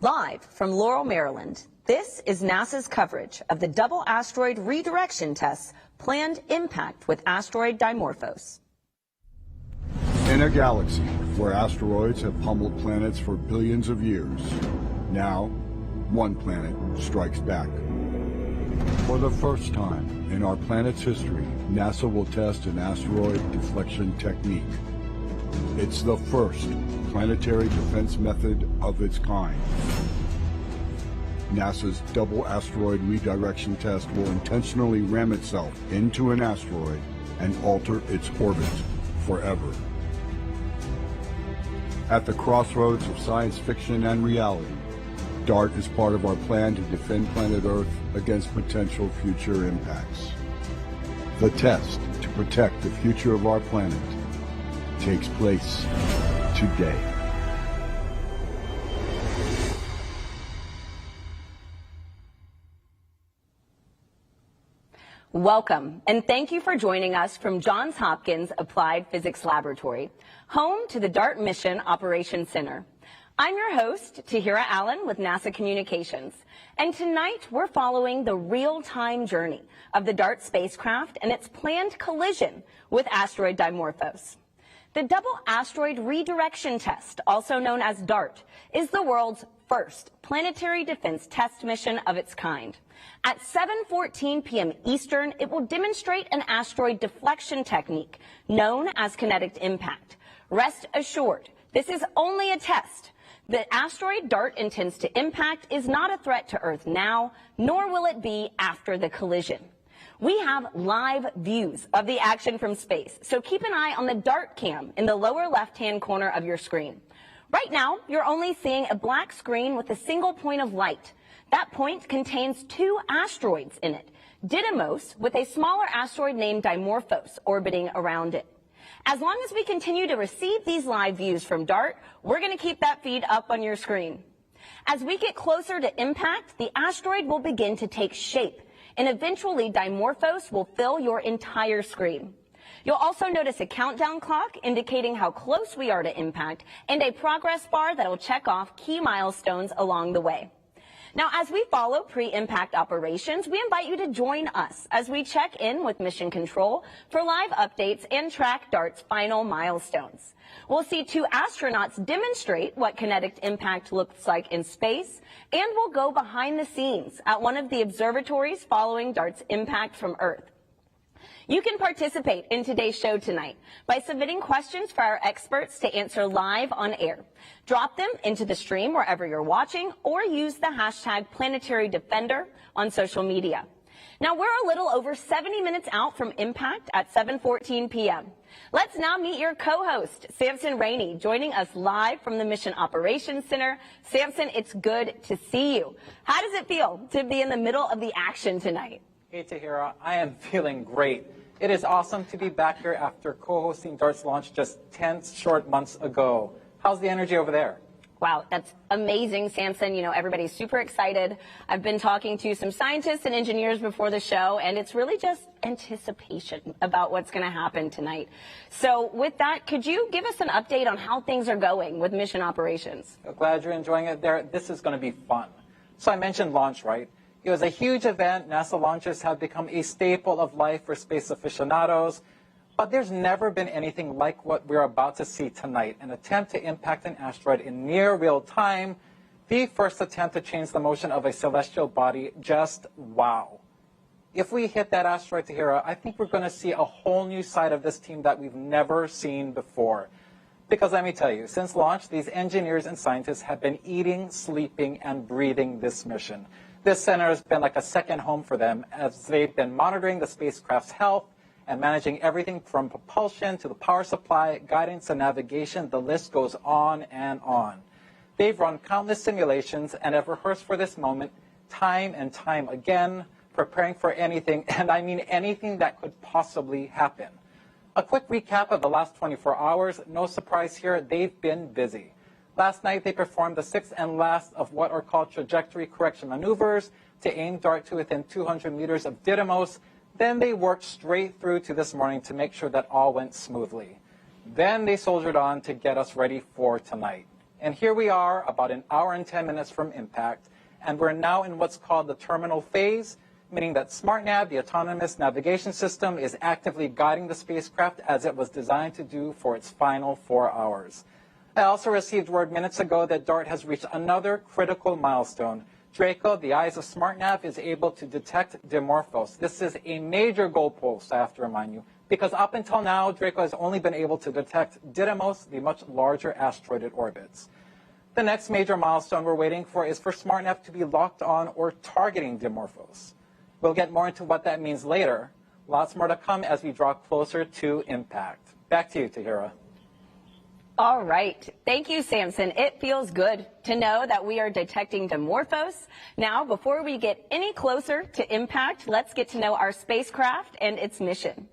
Live from Laurel, Maryland, this is NASA's coverage of the Double Asteroid Redirection Test's planned impact with asteroid Dimorphos. In a galaxy where asteroids have pummeled planets for billions of years, now one planet strikes back. For the first time in our planet's history, NASA will test an asteroid deflection technique. It's the first planetary defense method of its kind. NASA's Double Asteroid Redirection Test will intentionally ram itself into an asteroid and alter its orbit forever. At the crossroads of science fiction and reality, DART is part of our plan to defend planet Earth against potential future impacts. The test to protect the future of our planet takes place today. Welcome, and thank you for joining us from Johns Hopkins Applied Physics Laboratory, home to the DART Mission Operations Center. I'm your host, Tahira Allen with NASA Communications, and tonight we're following the real-time journey of the DART spacecraft and its planned collision with asteroid Dimorphos. The Double Asteroid Redirection Test, also known as DART, is the world's first planetary defense test mission of its kind. At 7:14 p.m. Eastern, it will demonstrate an asteroid deflection technique known as kinetic impact. Rest assured, this is only a test. The asteroid DART intends to impact is not a threat to Earth now, nor will it be after the collision. We have live views of the action from space, so keep an eye on the DART cam in the lower left-hand corner of your screen. Right now, you're only seeing a black screen with a single point of light. That point contains two asteroids in it, Didymos with a smaller asteroid named Dimorphos orbiting around it. As long as we continue to receive these live views from DART, we're going to keep that feed up on your screen. As we get closer to impact, the asteroid will begin to take shape, and eventually Dimorphos will fill your entire screen. You'll also notice a countdown clock indicating how close we are to impact and a progress bar that will check off key milestones along the way. Now, as we follow pre-impact operations, we invite you to join us as we check in with Mission Control for live updates and track DART's final milestones. We'll see two astronauts demonstrate what kinetic impact looks like in space, and we'll go behind the scenes at one of the observatories following DART's impact from Earth. You can participate in today's show tonight by submitting questions for our experts to answer live on air. Drop them into the stream wherever you're watching, or use the hashtag Planetary Defender on social media. Now, we're a little over 70 minutes out from impact at 7:14 p.m. Let's now meet your co-host, Samson Rainey, joining us live from the Mission Operations Center. Samson, it's good to see you. How does it feel to be in the middle of the action tonight? Hey, Tahira, I am feeling great. It is awesome to be back here after co-hosting DART's launch just 10 short months ago. How's the energy over there? Wow, that's amazing, Samson. You know, everybody's super excited. I've been talking to some scientists and engineers before the show, and it's really just anticipation about what's going to happen tonight. So with that, could you give us an update on how things are going with mission operations? Glad you're enjoying it there. This is going to be fun. So I mentioned launch, right? It was a huge event. NASA launches have become a staple of life for space aficionados. But there's never been anything like what we're about to see tonight, an attempt to impact an asteroid in near real time, the first attempt to change the motion of a celestial body. Just wow. If we hit that asteroid, Tahira, I think we're going to see a whole new side of this team that we've never seen before. Because let me tell you, since launch, these engineers and scientists have been eating, sleeping, and breathing this mission. This center has been like a second home for them as they've been monitoring the spacecraft's health and managing everything from propulsion to the power supply, guidance, and navigation. The list goes on and on. They've run countless simulations and have rehearsed for this moment time and time again, preparing for anything, and I mean anything that could possibly happen. A quick recap of the last 24 hours. No surprise here, they've been busy. Last night, they performed the sixth and last of what are called trajectory correction maneuvers to aim DART to within 200 meters of Didymos. Then they worked straight through to this morning to make sure that all went smoothly. Then they soldiered on to get us ready for tonight. And here we are, about an hour and 10 minutes from impact, and we're now in what's called the terminal phase, meaning that SmartNav, the autonomous navigation system, is actively guiding the spacecraft as it was designed to do for its final 4 hours. I also received word minutes ago that DART has reached another critical milestone. Draco, the eyes of SmartNav, is able to detect Dimorphos. This is a major goalpost, I have to remind you, because up until now, Draco has only been able to detect Didymos, the much larger asteroid it orbits. The next major milestone we're waiting for is for SmartNav to be locked on or targeting Dimorphos. We'll get more into what that means later. Lots more to come as we draw closer to impact. Back to you, Tahira. All right. Thank you, Samson. It feels good to know that we are detecting Dimorphos. Now, before we get any closer to impact, let's get to know our spacecraft and its mission.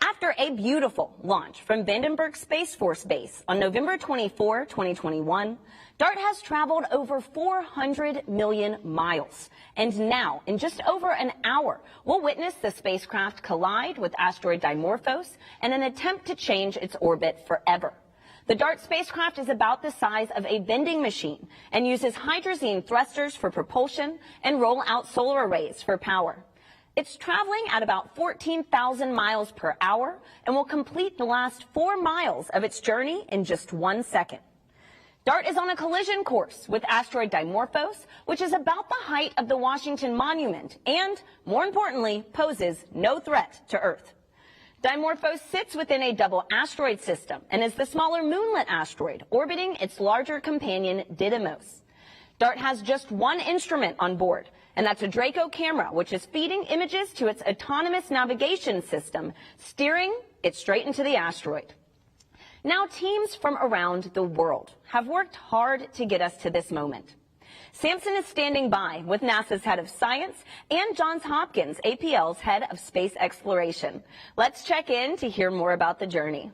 After a beautiful launch from Vandenberg Space Force Base on November 24, 2021, DART has traveled over 400 million miles. And now, in just over an hour, we'll witness the spacecraft collide with asteroid Dimorphos in an attempt to change its orbit forever. The DART spacecraft is about the size of a vending machine and uses hydrazine thrusters for propulsion and roll-out solar arrays for power. It's traveling at about 14,000 miles per hour and will complete the last 4 miles of its journey in just 1 second. DART is on a collision course with asteroid Dimorphos, which is about the height of the Washington Monument and, more importantly, poses no threat to Earth. Dimorphos sits within a double asteroid system and is the smaller moonlet asteroid orbiting its larger companion Didymos. DART has just one instrument on board, and that's a Draco camera, which is feeding images to its autonomous navigation system, steering it straight into the asteroid. Now, teams from around the world have worked hard to get us to this moment. Samson is standing by with NASA's head of science and Johns Hopkins APL's head of space exploration. Let's check in to hear more about the journey.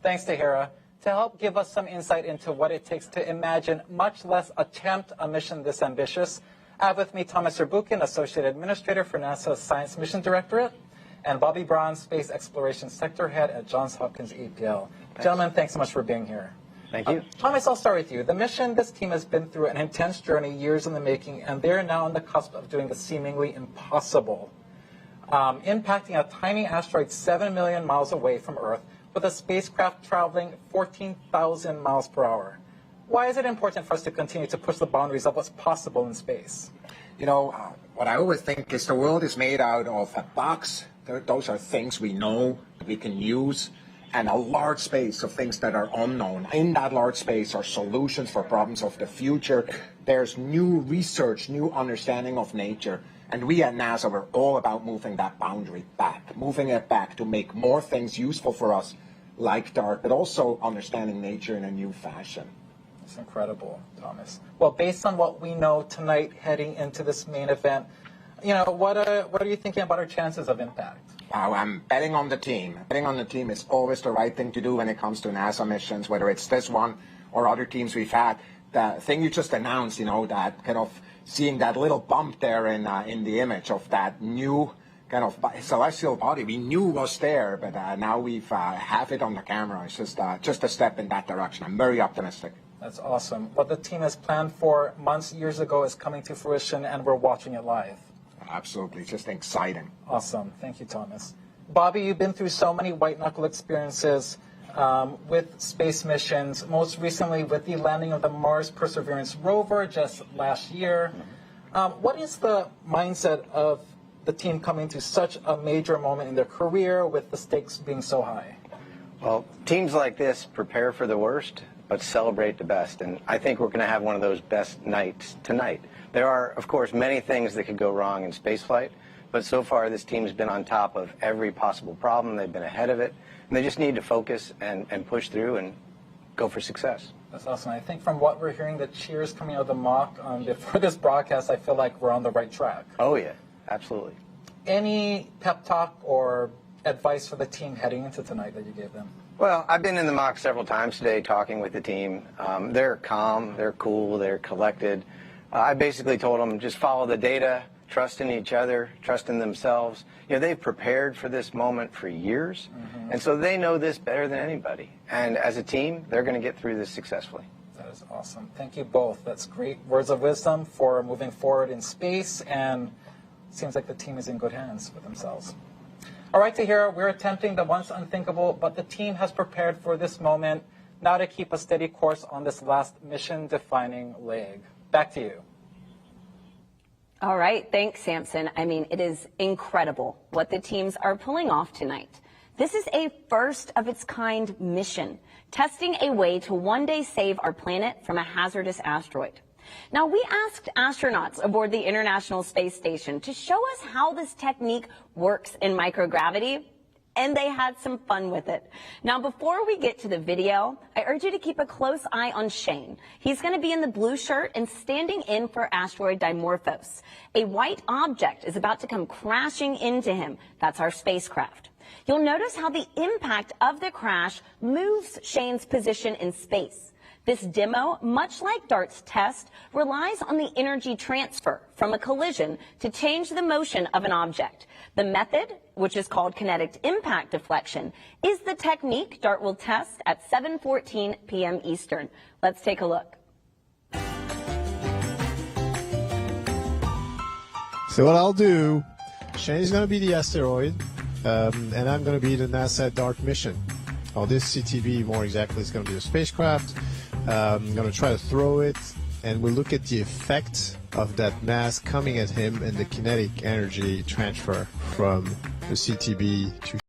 Thanks, Tahira. To help give us some insight into what it takes to imagine, much less attempt, a mission this ambitious, I have with me Thomas Zurbuchen, Associate Administrator for NASA's Science Mission Directorate, and Bobby Braun, Space Exploration Sector Head at Johns Hopkins APL. Thanks. Gentlemen, thanks so much for being here. Thank you. Thomas, I'll start with you. The mission, this team has been through an intense journey, years in the making, and they're now on the cusp of doing the seemingly impossible, impacting a tiny asteroid 7 million miles away from Earth with a spacecraft traveling 14,000 miles per hour. Why is it important for us to continue to push the boundaries of what's possible in space? You know, what I always think is the world is made out of a box. Those are things we know, we can use, and a large space of things that are unknown. In that large space are solutions for problems of the future. There's new research, new understanding of nature. And we at NASA, we're all about moving that boundary back, moving it back to make more things useful for us, like DART, but also understanding nature in a new fashion. It's incredible, Thomas. Well, based on what we know tonight heading into this main event, you know, what are you thinking about our chances of impact? Wow, I'm betting on the team. Betting on the team is always the right thing to do when it comes to NASA missions, whether it's this one or other teams we've had. The thing you just announced, you know, that kind of seeing that little bump there in the image of that new kind of celestial body we knew was there, but now we've have it on the camera. It's just a step in that direction. I'm very optimistic. That's awesome. What the team has planned for months, years ago is coming to fruition, and we're watching it live. Absolutely, just exciting. Awesome. Thank you, Thomas. Bobby, you've been through so many white-knuckle experiences with space missions, most recently with the landing of the Mars Perseverance rover just last year. What is the mindset of the team coming to such a major moment in their career with the stakes being so high? Well, teams like this prepare for the worst, but celebrate the best. And I think we're going to have one of those best nights tonight. There are, of course, many things that could go wrong in spaceflight, but so far this team's been on top of every possible problem. They've been ahead of it, and they just need to focus and push through and go for success. That's awesome. I think from what we're hearing, the cheers coming out of the mock for this broadcast, I feel like we're on the right track. Oh, yeah, absolutely. Any pep talk or advice for the team heading into tonight that you gave them? Well, I've been in the mock several times today talking with the team. They're calm, they're cool, they're collected. I basically told them just follow the data, trust in each other, trust in themselves. You know, they've prepared for this moment for years, and so they know this better than anybody. And as a team, they're going to get through this successfully. That is awesome. Thank you both. That's great words of wisdom for moving forward in space, and seems like the team is in good hands with themselves. All right, Tahira, we're attempting the once unthinkable, but the team has prepared for this moment, now to keep a steady course on this last mission-defining leg. Back to you. All right, thanks, Samson. I mean, it is incredible what the teams are pulling off tonight. This is a first-of-its-kind mission, testing a way to one day save our planet from a hazardous asteroid. Now, we asked astronauts aboard the International Space Station to show us how this technique works in microgravity, and they had some fun with it. Now, before we get to the video, I urge you to keep a close eye on Shane. He's going to be in the blue shirt and standing in for Asteroid Dimorphos. A white object is about to come crashing into him. That's our spacecraft. You'll notice how the impact of the crash moves Shane's position in space. This demo, much like DART's test, relies on the energy transfer from a collision to change the motion of an object. The method, which is called kinetic impact deflection, is the technique DART will test at 7:14 p.m. Eastern. Let's take a look. So what I'll do, Shane's going to be the asteroid, and I'm going to be the NASA DART mission. Or this CTB, more exactly, is going to be a spacecraft. I'm going to try to throw it, and we'll look at the effect of that mass coming at him and the kinetic energy transfer from the CTB to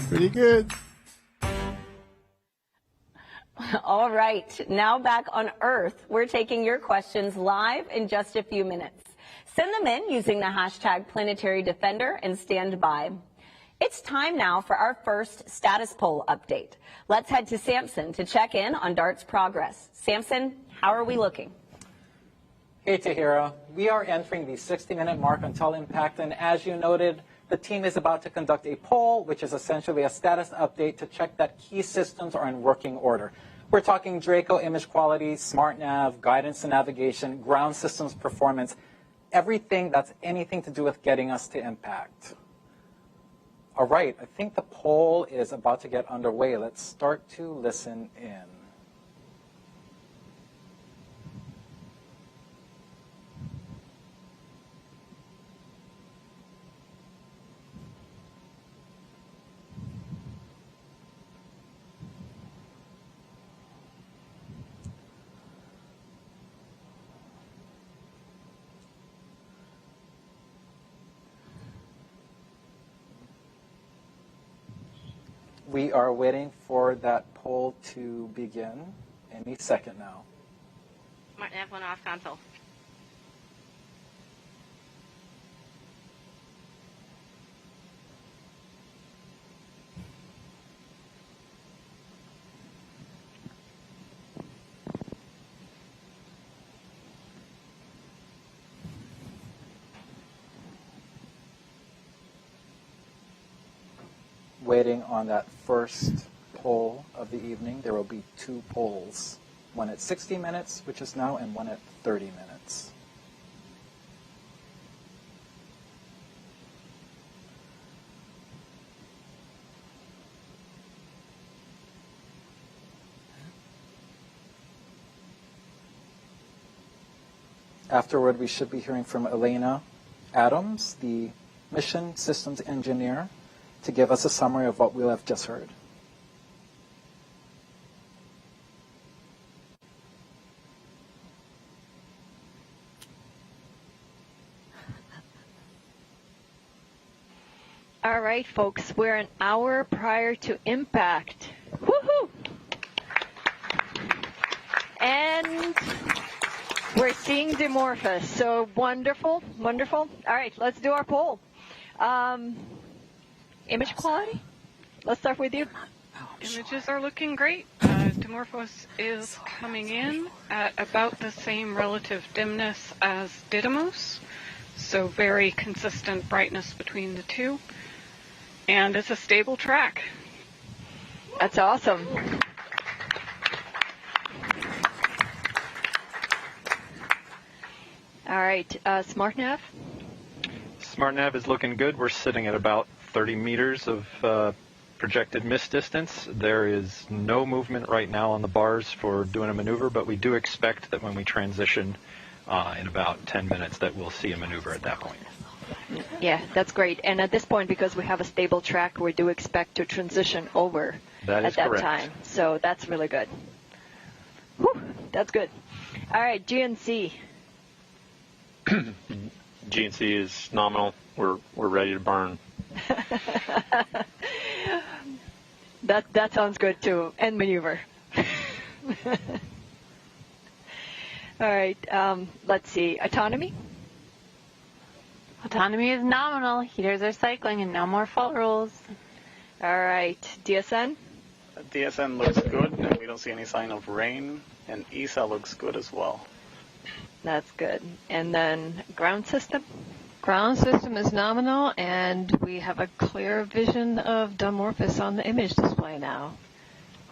pretty good. All right, now back on Earth, we're taking your questions live in just a few minutes. Send them in using the hashtag Planetary Defender and stand by. It's time now for our first status poll update. Let's head to Samson to check in on DART's progress. Samson, how are we looking? Hey, Tahira. We are entering the 60-minute mark until impact, and as you noted, the team is about to conduct a poll, which is essentially a status update to check that key systems are in working order. We're talking Draco image quality, smart nav, guidance and navigation, ground systems performance, everything that's anything to do with getting us to impact. All right, I think the poll is about to get underway. Let's start to listen in. We are waiting for that poll to begin any second now. Martin F1 off console. Waiting on that first poll of the evening. There will be two polls, one at 60 minutes, which is now, and one at 30 minutes. Afterward, we should be hearing from Elena Adams, the mission systems engineer, to give us a summary of what we'll have just heard. All right, folks, we're an hour prior to impact. Woohoo! And we're seeing Dimorphos, so wonderful, wonderful. All right, let's do our poll. Image quality? Let's start with you. Images are looking great. Dimorphos is coming in at about the same relative dimness as Didymos. So very consistent brightness between the two. And it's a stable track. That's awesome. All right, SmartNav? SmartNav is looking good. We're sitting at about 30 meters of projected miss distance. There is no movement right now on the bars for doing a maneuver, but we do expect that when we transition in about 10 minutes that we'll see a maneuver at that point. Yeah, that's great. And at this point, because we have a stable track, we do expect to transition over at that correct. time. So that's really good. Whew, that's good. All right, GNC. GNC is nominal. We're ready to burn. That sounds good too. And maneuver. All right. Let's see. Autonomy. Autonomy is nominal. Heaters are cycling and no more fault rules. All right. DSN. DSN looks good, and we don't see any sign of rain. And ESA looks good as well. That's good. And then ground system. Ground system is nominal, and we have a clear vision of Dimorphos on the image display now.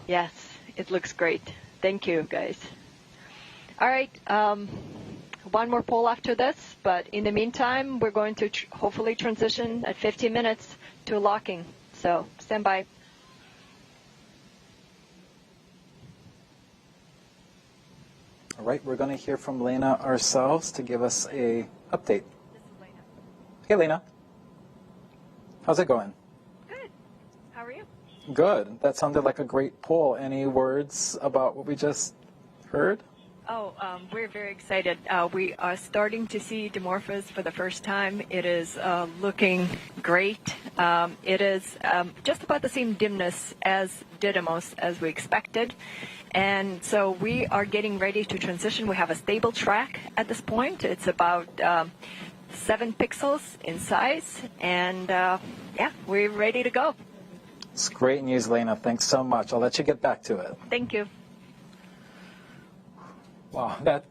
Yes, it looks great. Thank you, guys. All right, one more poll after this, but in the meantime, we're going to hopefully transition at 15 minutes to locking. So stand by. All right, we're going to hear from Lena ourselves to give us a update. Hey, Lena. How's it going? Good. How are you? Good. That sounded like a great poll. Any words about what we just heard? Oh, we're very excited. We are starting to see Dimorphos for the first time. It is looking great. It is just about the same dimness as Didymos as we expected. And so we are getting ready to transition. We have a stable track at this point. It's about 7 pixels in size. And yeah, we're ready to go. It's great news, Lena. Thanks so much. I'll let you get back to it. Thank you. Wow, that's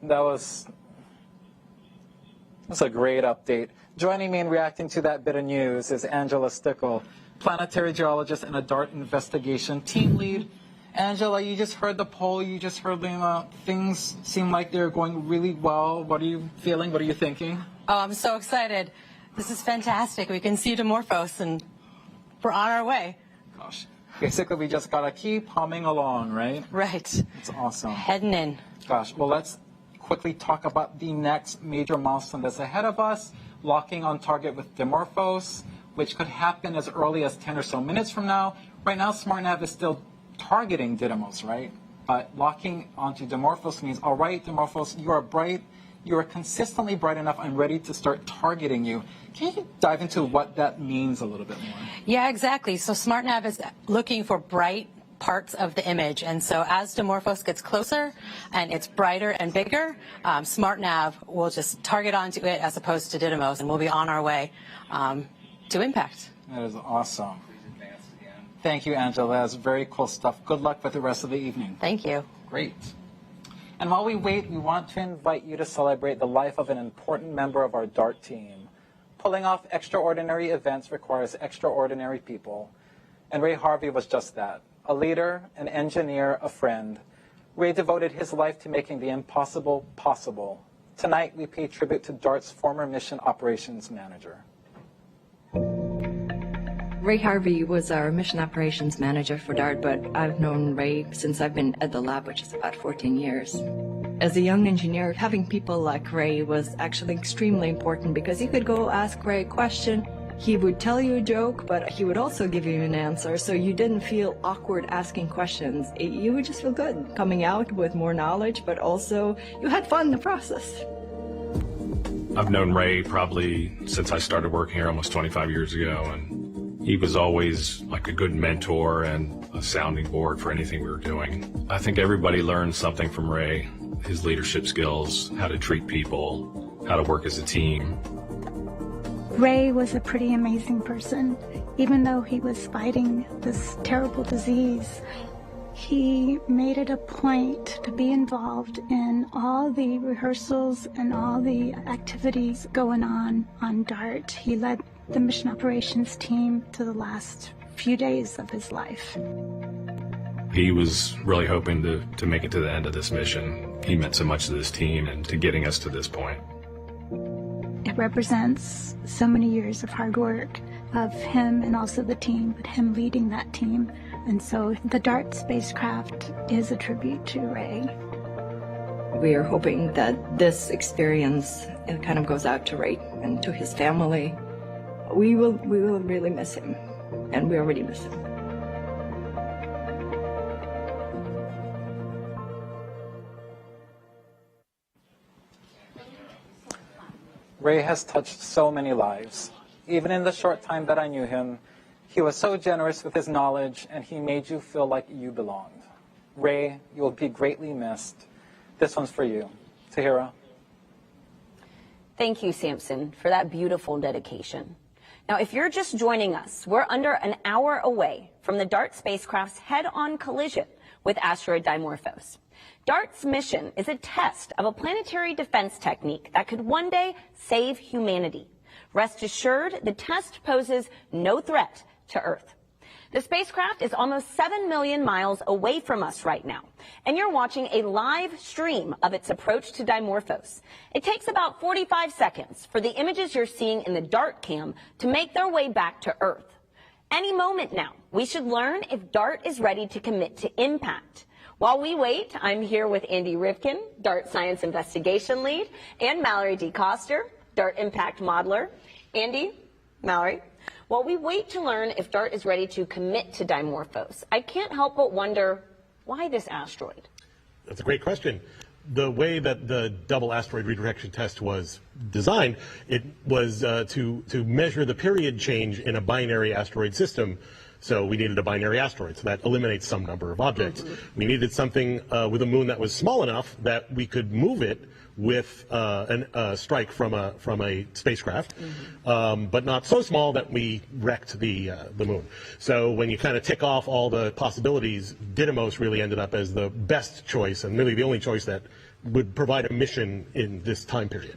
a great update. Joining me in reacting to that bit of news is Angela Stickle, planetary geologist and a DART investigation team lead. Angela, you just heard the poll. You just heard Lena. Things seem like they're going really well. What are you feeling? What are you thinking? Oh, I'm so excited. This is fantastic. We can see Dimorphos, and we're on our way. Gosh. Basically, we just got to keep humming along, right? Right. It's awesome. Heading in. Gosh, well, let's quickly talk about the next major milestone that's ahead of us, locking on target with Dimorphos, which could happen as early as 10 or so minutes from now. Right now, SmartNav is still targeting Didymos, right? But locking onto Dimorphos means, all right, Dimorphos, you are bright. You are consistently bright enough. I'm ready to start targeting you. Can you dive into what that means a little bit more? Yeah, exactly. So SmartNav is looking for bright parts of the image. And so as Dimorphos gets closer and it's brighter and bigger, SmartNav will just target onto it as opposed to Didymos, and we'll be on our way to impact. That is awesome. Thank you, Angela. That's very cool stuff. Good luck with the rest of the evening. Thank you. Great. And while we wait, we want to invite you to celebrate the life of an important member of our DART team. Pulling off extraordinary events requires extraordinary people. And Ray Harvey was just that. A leader, an engineer, a friend. Ray devoted his life to making the impossible possible. Tonight, we pay tribute to DART's former mission operations manager. Ray Harvey was our mission operations manager for DART, but I've known Ray since I've been at the lab, which is about 14 years. As a young engineer, having people like Ray was actually extremely important because you could go ask Ray a question. He would tell you a joke, but he would also give you an answer, so you didn't feel awkward asking questions. You would just feel good coming out with more knowledge, but also you had fun in the process. I've known Ray probably since I started working here almost 25 years ago, and he was always like a good mentor and a sounding board for anything we were doing. I think everybody learned something from Ray, his leadership skills, how to treat people, how to work as a team. Ray was a pretty amazing person. Even though he was fighting this terrible disease, He made it a point to be involved in all the rehearsals and all the activities going on DART. He led the mission operations team to the last few days of his life. He was really hoping to make it to the end of this mission. He meant so much to this team and to getting us to this point. It represents so many years of hard work of him and also the team, but him leading that team. And so the DART spacecraft is a tribute to Ray. We are hoping that this experience kind of goes out to Ray and to his family. We will really miss him, and we already miss him. Ray has touched so many lives. Even in the short time that I knew him, he was so generous with his knowledge, and he made you feel like you belonged. Ray, you will be greatly missed. This one's for you. Tahira. Thank you, Samson, for that beautiful dedication. Now, if you're just joining us, we're under an hour away from the DART spacecraft's head-on collision with asteroid Dimorphos. DART's mission is a test of a planetary defense technique that could one day save humanity. Rest assured, the test poses no threat to Earth. The spacecraft is almost 7 million miles away from us right now, and you're watching a live stream of its approach to Dimorphos. It takes about 45 seconds for the images you're seeing in the DART cam to make their way back to Earth. Any moment now, we should learn if DART is ready to commit to impact. While we wait, I'm here with Andy Rivkin, DART Science Investigation Lead, and Mallory D. Coster, DART Impact Modeler. Andy, Mallory, while we wait to learn if DART is ready to commit to Dimorphos, I can't help but wonder, why this asteroid? That's a great question. The way that the Double Asteroid Redirection Test was designed, it was to measure the period change in a binary asteroid system. So we needed a binary asteroid, so that eliminates some number of objects. We needed something with a moon that was small enough that we could move it with a strike from a spacecraft, but not so small that we wrecked the moon. So when you kind of tick off all the possibilities, Didymos really ended up as the best choice and really the only choice that would provide a mission in this time period.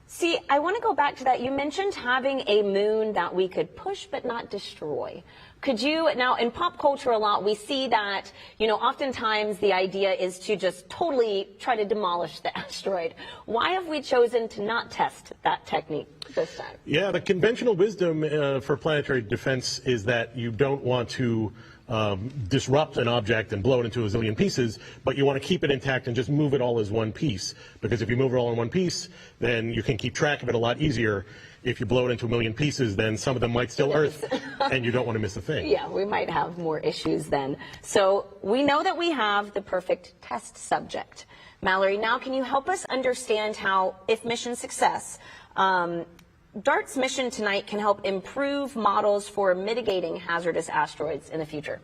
See, I want to go back to that. You mentioned having a moon that we could push but not destroy. Could you, now in pop culture a lot, we see that, you know, oftentimes the idea is to just totally try to demolish the asteroid. Why have we chosen to not test that technique this time? Yeah, the conventional wisdom for planetary defense is that you don't want to disrupt an object and blow it into a zillion pieces, but you want to keep it intact and just move it all as one piece. Because if you move it all in one piece, then you can keep track of it a lot easier. If you blow it into a million pieces, then some of them might still Earth, and you don't want to miss a thing. Yeah, we might have more issues then. So we know that we have the perfect test subject. Mallory, now can you help us understand how, if mission success, DART's mission tonight can help improve models for mitigating hazardous asteroids in the future?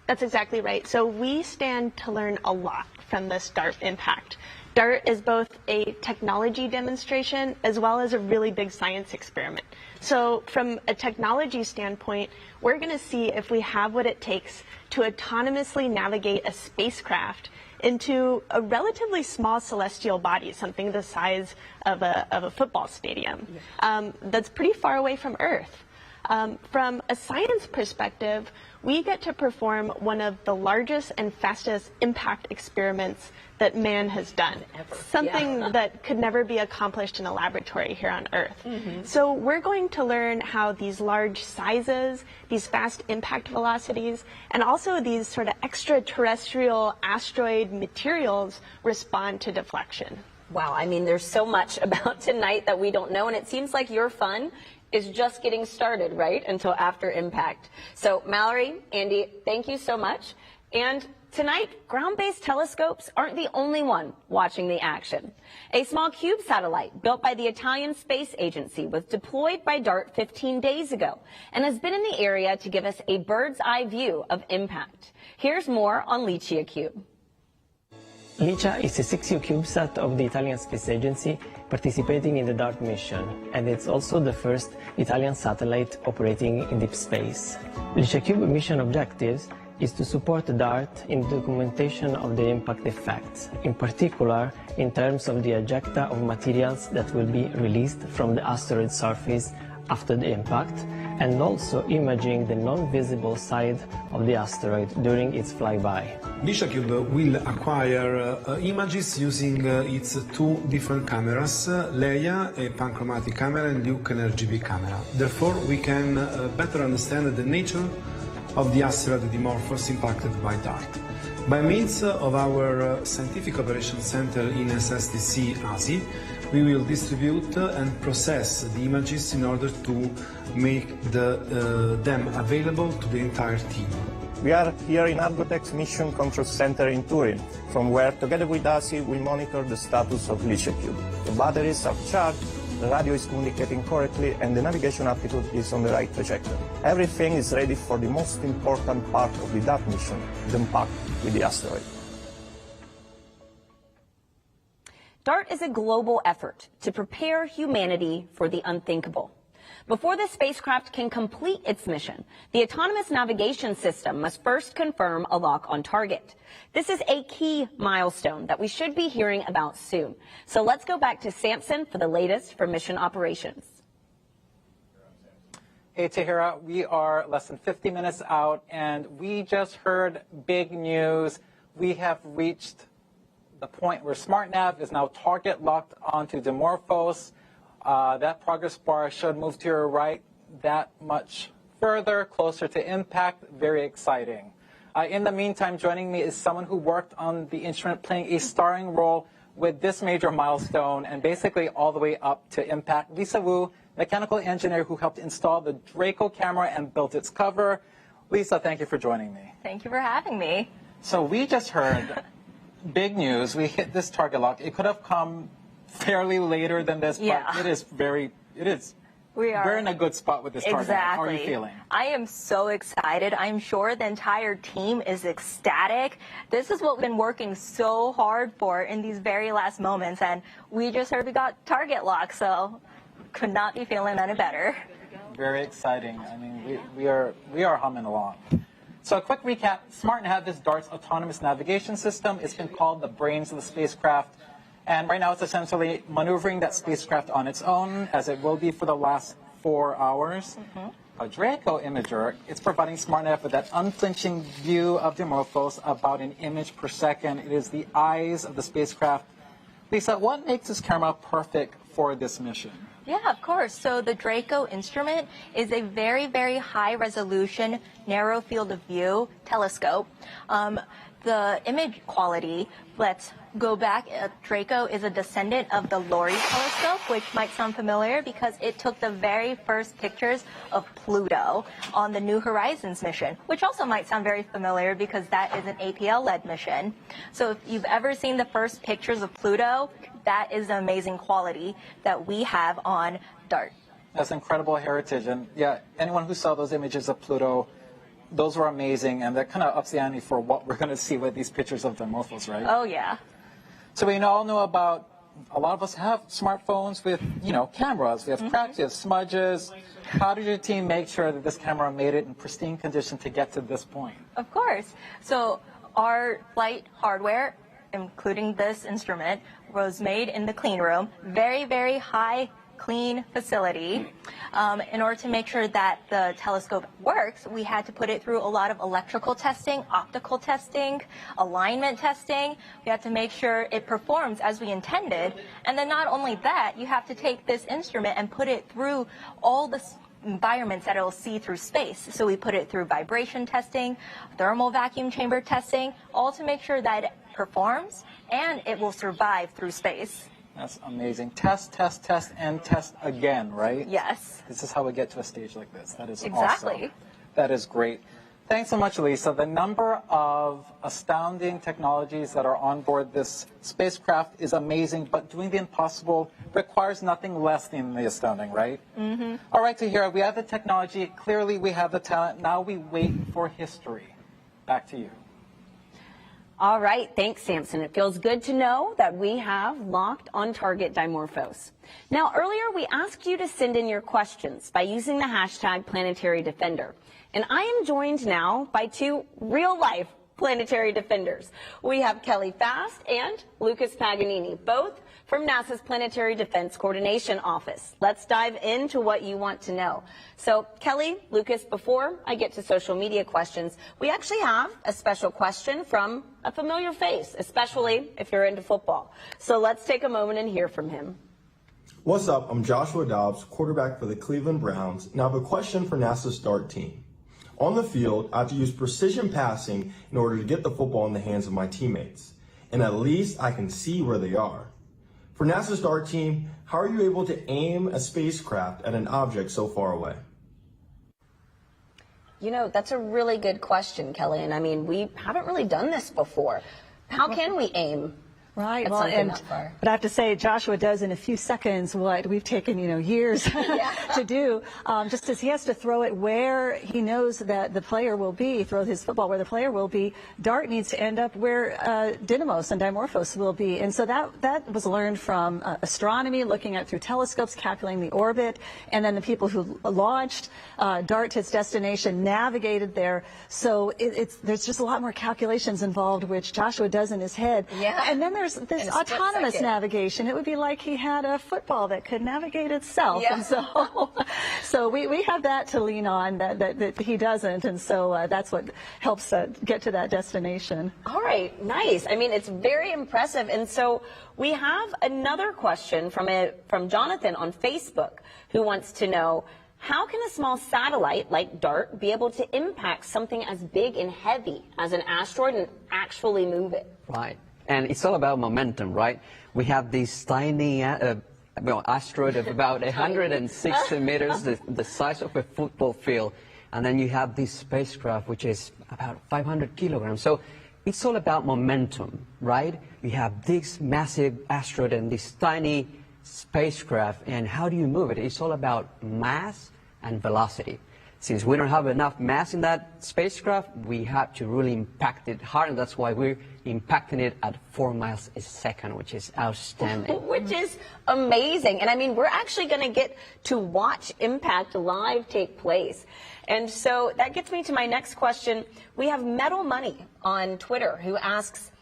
That's exactly right. So we stand to learn a lot from this DART impact. DART is both a technology demonstration as well as a really big science experiment. So from a technology standpoint, we're going to see if we have what it takes to autonomously navigate a spacecraft into a relatively small celestial body, something the size of a football stadium. That's pretty far away from Earth. From a science perspective, we get to perform one of the largest and fastest impact experiments that man has done. Something that could never be accomplished in a laboratory here on Earth. So we're going to learn how these large sizes, these fast impact velocities, and also these sort of extraterrestrial asteroid materials respond to deflection. Wow, I mean, there's so much about tonight that we don't know, and it seems like your fun is just getting started, right, until after impact. So Mallory, Andy, thank you so much. And tonight, ground-based telescopes aren't the only one watching the action. A small CUBE satellite built by the Italian Space Agency was deployed by DART 15 days ago and has been in the area to give us a bird's-eye view of impact. Here's more on Licia Cube. Licia is a 6U CubeSat of the Italian Space Agency participating in the DART mission, and it's also the first Italian satellite operating in deep space. Licia Cube mission objectives is to support DART in the documentation of the impact effects, in particular in terms of the ejecta of materials that will be released from the asteroid surface after the impact, and also imaging the non-visible side of the asteroid during its flyby. LISACube will acquire images using its two different cameras, Leia, a panchromatic camera, and Luke, an RGB camera. Therefore, we can better understand the nature of the asteroid Dimorphos impacted by DART. By means of our Scientific Operations Center in SSTC ASI, we will distribute and process the images in order to make them available to the entire team. We are here in Argotech's Mission Control Center in Turin, from where, together with ASI, we monitor the status of LISACube. The batteries are charged, the radio is communicating correctly, and the navigation altitude is on the right trajectory. Everything is ready for the most important part of the DART mission, the impact with the asteroid. DART is a global effort to prepare humanity for the unthinkable. Before the spacecraft can complete its mission, the autonomous navigation system must first confirm a lock on target. This is a key milestone that we should be hearing about soon. So let's go back to Samson for the latest for mission operations. Hey, Tahira, we are less than 50 minutes out, and we just heard big news. We have reached the point where SmartNav is now target locked onto Dimorphos. That progress bar should move to your right that much further, closer to impact. Very exciting. In the meantime, joining me is someone who worked on the instrument playing a starring role with this major milestone and basically all the way up to impact. Lisa Wu, mechanical engineer who helped install the Draco camera and built its cover. Lisa, thank you for joining me. Thank you for having me. So we just heard big news. We hit this target lock. It could have come fairly later than this, but we're in a good spot with this target. Exactly. How are you feeling? I am so excited. I'm sure the entire team is ecstatic. This is what we've been working so hard for in these very last moments, and we just heard we got target lock, so could not be feeling any better. Very exciting. I mean, we are humming along. So a quick recap, SmartNav is DART's autonomous navigation system. It's been called the brains of the spacecraft. And right now it's essentially maneuvering that spacecraft on its own, as it will be for the last 4 hours. A Draco imager, it's providing SmartNav with that unflinching view of Dimorphos, about an image per second. It is the eyes of the spacecraft. Lisa, what makes this camera perfect for this mission? Yeah, of course. So the Draco instrument is a very, very high resolution, narrow field of view telescope. The image quality, let's go back. Draco is a descendant of the Lori telescope, which might sound familiar because it took the very first pictures of Pluto on the New Horizons mission, which also might sound very familiar because that is an APL-led mission. So if you've ever seen the first pictures of Pluto, that is the amazing quality that we have on DART. That's incredible heritage. And yeah, anyone who saw those images of Pluto, those were amazing, and that kind of ups the ante for what we're going to see with these pictures of Dimorphos, right? Oh, yeah. So we all know about, a lot of us have smartphones with, cameras. We have cracks, we have smudges. How did your team make sure that this camera made it in pristine condition to get to this point? Of course. So our flight hardware, including this instrument, was made in the clean room. Very, very high clean facility. In order to make sure that the telescope works, we had to put it through a lot of electrical testing, optical testing, alignment testing. We had to make sure it performs as we intended. And then not only that, you have to take this instrument and put it through all the environments that it will see through space. So we put it through vibration testing, thermal vacuum chamber testing, all to make sure that it performs and it will survive through space. That's amazing. Test, test, test, and test again, right? Yes. This is how we get to a stage like this. That is exactly awesome. That is great. Thanks so much, Lisa. The number of astounding technologies that are on board this spacecraft is amazing, but doing the impossible requires nothing less than the astounding, right? All right, Tahira, we have the technology. Clearly, we have the talent. Now we wait for history. Back to you. All right, thanks, Samson. It feels good to know that we have locked on target Dimorphos. Now, earlier we asked you to send in your questions by using the hashtag Planetary Defender. And I am joined now by two real-life Planetary Defenders. We have Kelly Fast and Lucas Paganini, both from NASA's Planetary Defense Coordination Office. Let's dive into what you want to know. So, Kelly, Lucas, before I get to social media questions, we actually have a special question from a familiar face, especially if you're into football. So let's take a moment and hear from him. What's up? I'm Joshua Dobbs, quarterback for the Cleveland Browns, and I have a question for NASA's DART team. On the field, I have to use precision passing in order to get the football in the hands of my teammates, and at least I can see where they are. For NASA's DART team, how are you able to aim a spacecraft at an object so far away? You know, that's a really good question, Kelly, and I mean, we haven't really done this before. How can we aim? Right. At well, something and that far? but I have to say, Joshua does in a few seconds what we've taken, years to do. Just as he has to throw it where he knows that the player will be, throw his football where the player will be. DART needs to end up where Didymos and Dimorphos will be, and so that was learned from astronomy, looking at through telescopes, calculating the orbit, and then the people who launched DART to its destination navigated there. So there's just a lot more calculations involved, which Joshua does in his head. Yeah. And then there's this autonomous navigation. It would be like he had a football that could navigate itself. Yeah. And so we have that to lean on that he doesn't. And so that's what helps get to that destination. All right, nice. I mean, it's very impressive. And so we have another question from Jonathan on Facebook, who wants to know, how can a small satellite like DART be able to impact something as big and heavy as an asteroid and actually move it? Right. And it's all about momentum, right? We have this tiny asteroid of about 160 meters, the size of a football field. And then you have this spacecraft, which is about 500 kilograms. So it's all about momentum, right? You have this massive asteroid and this tiny spacecraft. And how do you move it? It's all about mass and velocity. Since we don't have enough mass in that spacecraft, we have to really impact it hard, and that's why we're impacting it at 4 miles a second, which is outstanding. Which is amazing. And I mean, we're actually going to get to watch impact live take place. And so that gets me to my next question. We have Metal Money on Twitter who asks,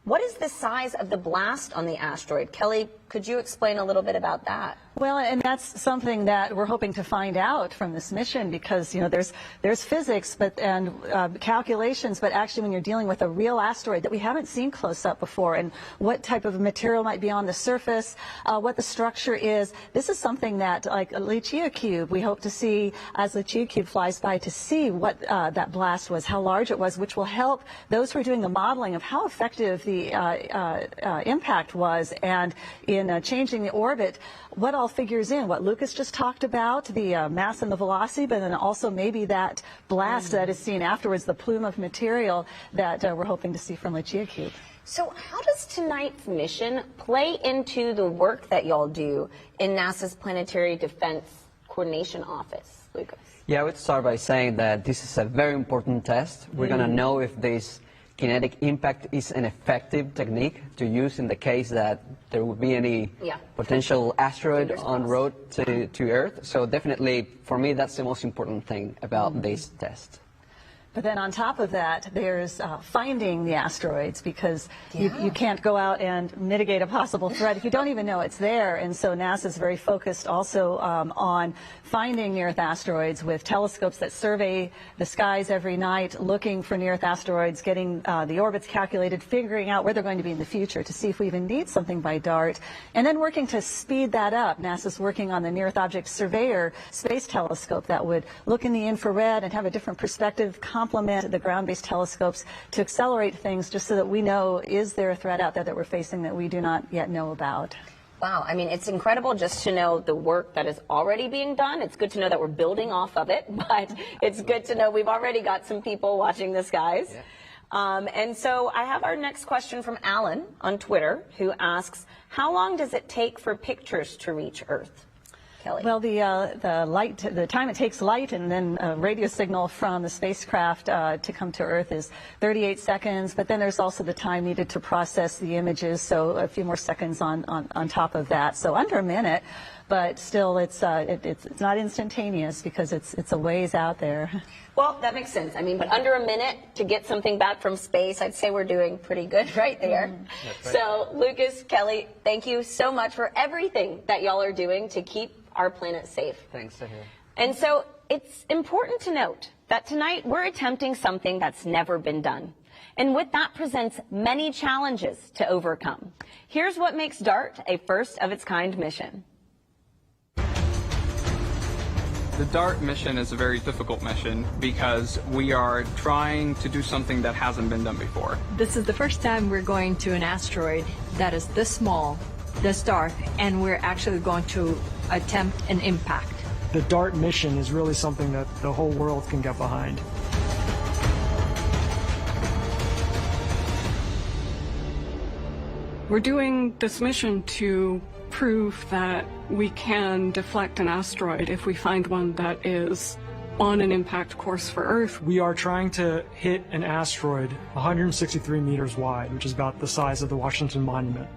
what is the size of the blast on the asteroid? Kelly, could you explain a little bit about that? Well, and that's something that we're hoping to find out from this mission, because there's physics and calculations, but actually when you're dealing with a real asteroid that we haven't seen close up before, and what type of material might be on the surface, what the structure is, this is something that, like Lucia Cube, we hope to see as Lucia Cube flies by, to see what that blast was, how large it was, which will help those who are doing the modeling of how effective the impact was, and in changing the orbit, what all figures in, what Lucas just talked about, the mass and the velocity, but then also maybe that blast that is seen afterwards, the plume of material that we're hoping to see from Lucia Cube. So how does tonight's mission play into the work that y'all do in NASA's Planetary Defense Coordination Office, Lucas? Yeah, I would start by saying that this is a very important test. We're going to know if this kinetic impact is an effective technique to use in the case that there would be any potential asteroid en route to Earth. So definitely, for me, that's the most important thing about this test. But then on top of that, there's finding the asteroids, because you can't go out and mitigate a possible threat if you don't even know it's there. And so NASA is very focused also on finding near-Earth asteroids with telescopes that survey the skies every night, looking for near-Earth asteroids, getting the orbits calculated, figuring out where they're going to be in the future to see if we even need something by DART, and then working to speed that up. NASA's working on the Near-Earth Object Surveyor space telescope that would look in the infrared and have a different perspective, complement the ground-based telescopes to accelerate things, just so that we know, is there a threat out there that we're facing that we do not yet know about? Wow, I mean, it's incredible just to know the work that is already being done. It's good to know that we're building off of it, but it's good to know we've already got some people watching the skies. Yeah. And so I have our next question from Alan on Twitter, who asks, how long does it take for pictures to reach Earth? Kelly? Well, the time it takes light and then a radio signal from the spacecraft to come to Earth is 38 seconds. But then there's also the time needed to process the images, so a few more seconds on top of that. So under a minute, but still it's not instantaneous because it's a ways out there. Well, that makes sense. I mean, but under a minute to get something back from space, I'd say we're doing pretty good right there. That's right. So, Lucas, Kelly, thank you so much for everything that y'all are doing to keep our planet safe. Thanks to hear. And so it's important to note that tonight we're attempting something that's never been done. And with that presents many challenges to overcome. Here's what makes DART a first-of-its-kind mission. The DART mission is a very difficult mission because we are trying to do something that hasn't been done before. This is the first time we're going to an asteroid that is this small, this dark, and we're actually going to attempt an impact. The DART mission is really something that the whole world can get behind. We're doing this mission to prove that we can deflect an asteroid if we find one that is on an impact course for Earth. We are trying to hit an asteroid 163 meters wide, which is about the size of the Washington Monument,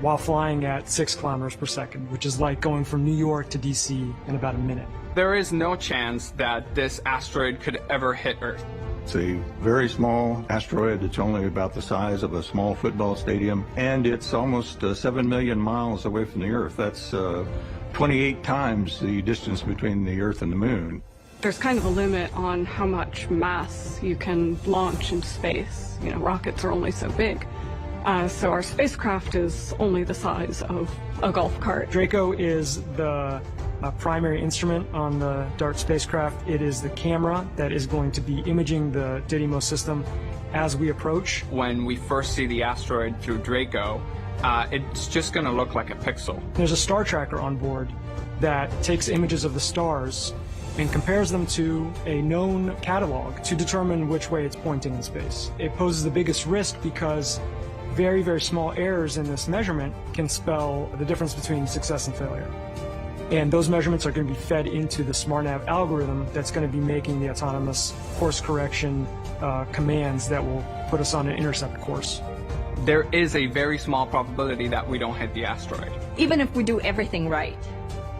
while flying at 6 kilometers per second, which is like going from New York to DC in about a minute. There is no chance that this asteroid could ever hit Earth. It's a very small asteroid. It's only about the size of a small football stadium, and it's almost 7 million miles away from the Earth. That's 28 times the distance between the Earth and the Moon. There's kind of a limit on how much mass you can launch into space. You know, rockets are only so big. So our spacecraft is only the size of a golf cart. Draco is the primary instrument on the DART spacecraft. It is the camera that is going to be imaging the Dimorphos system as we approach. When we first see the asteroid through Draco, it's just going to look like a pixel. There's a star tracker on board that takes images of the stars and compares them to a known catalog to determine which way it's pointing in space. It poses the biggest risk because very, very small errors in this measurement can spell the difference between success and failure. And those measurements are going to be fed into the SmartNav algorithm that's going to be making the autonomous course correction commands that will put us on an intercept course. There is a very small probability that we don't hit the asteroid. Even if we do everything right,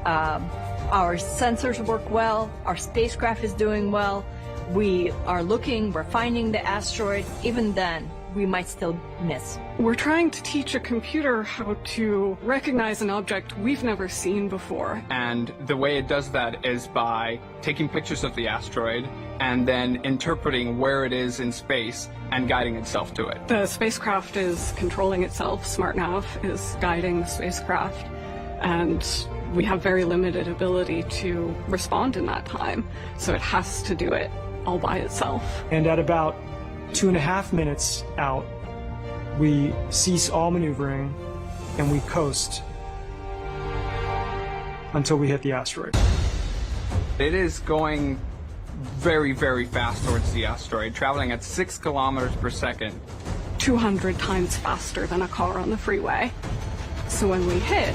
our sensors work well, our spacecraft is doing well, we are looking, we're finding the asteroid, even then, we might still miss. We're trying to teach a computer how to recognize an object we've never seen before. And the way it does that is by taking pictures of the asteroid and then interpreting where it is in space and guiding itself to it. The spacecraft is controlling itself. SmartNav is guiding the spacecraft. And we have very limited ability to respond in that time. So it has to do it all by itself. And at about 2.5 minutes out, we cease all maneuvering and we coast until we hit the asteroid. It is going very, very fast towards the asteroid, traveling at 6 kilometers per second. 200 times faster than a car on the freeway. So when we hit,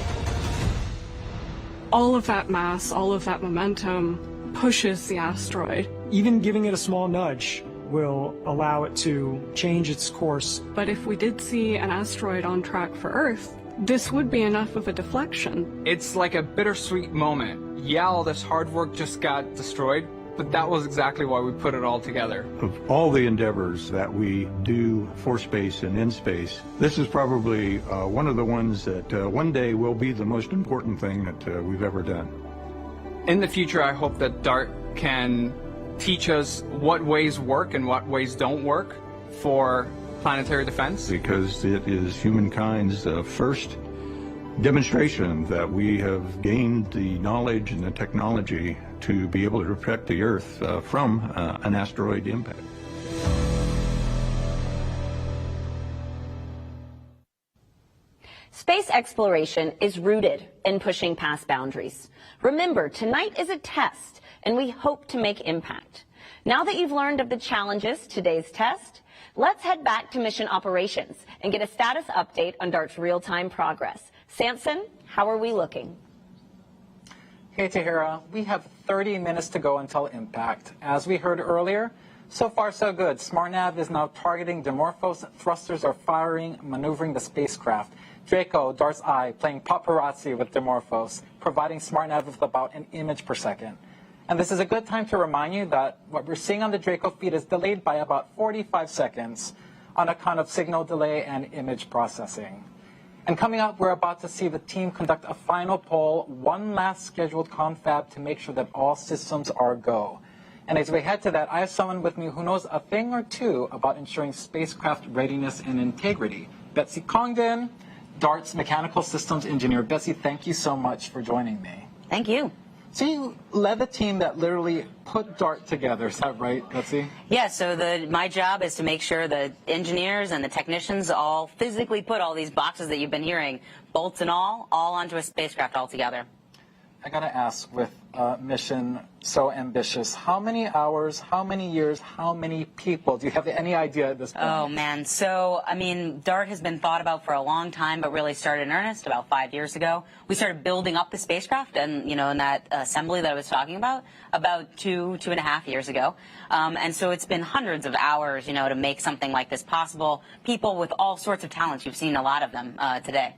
all of that mass, all of that momentum pushes the asteroid. Even giving it a small nudge will allow it to change its course. But if we did see an asteroid on track for Earth, this would be enough of a deflection. It's like a bittersweet moment. Yeah, all this hard work just got destroyed, but that was exactly why we put it all together. Of all the endeavors that we do for space and in space, this is probably one of the ones that one day will be the most important thing that we've ever done. In the future, I hope that DART can teach us what ways work and what ways don't work for planetary defense. Because it is humankind's first demonstration that we have gained the knowledge and the technology to be able to protect the Earth from an asteroid impact. Space exploration is rooted in pushing past boundaries. Remember, tonight is a test, and we hope to make impact. Now that you've learned of the challenges to today's test, let's head back to mission operations and get a status update on DART's real-time progress. Samson, how are we looking? Hey, Tahira, we have 30 minutes to go until impact. As we heard earlier, so far so good. SmartNav is now targeting Dimorphos. Thrusters are firing, maneuvering the spacecraft. Draco, DART's eye, playing paparazzi with Dimorphos, providing SmartNav with about an image per second. And this is a good time to remind you that what we're seeing on the Draco feed is delayed by about 45 seconds on account of signal delay and image processing. And coming up, we're about to see the team conduct a final poll, one last scheduled confab to make sure that all systems are go. And as we head to that, I have someone with me who knows a thing or two about ensuring spacecraft readiness and integrity. Betsy Congdon, DART's Mechanical Systems Engineer. Betsy, thank you so much for joining me. Thank you. So you led the team that literally put DART together, is that right, Betsy? Yeah, so my job is to make sure the engineers and the technicians all physically put all these boxes that you've been hearing, bolts and all onto a spacecraft altogether. I got to ask, with a mission so ambitious, how many hours, how many years, how many people? Do you have any idea at this point? Oh, man. So, I mean, DART has been thought about for a long time, but really started in earnest about 5 years ago. We started building up the spacecraft and, in that assembly that I was talking about 2.5 years ago. And so it's been hundreds of hours, to make something like this possible. People with all sorts of talents. You've seen a lot of them today.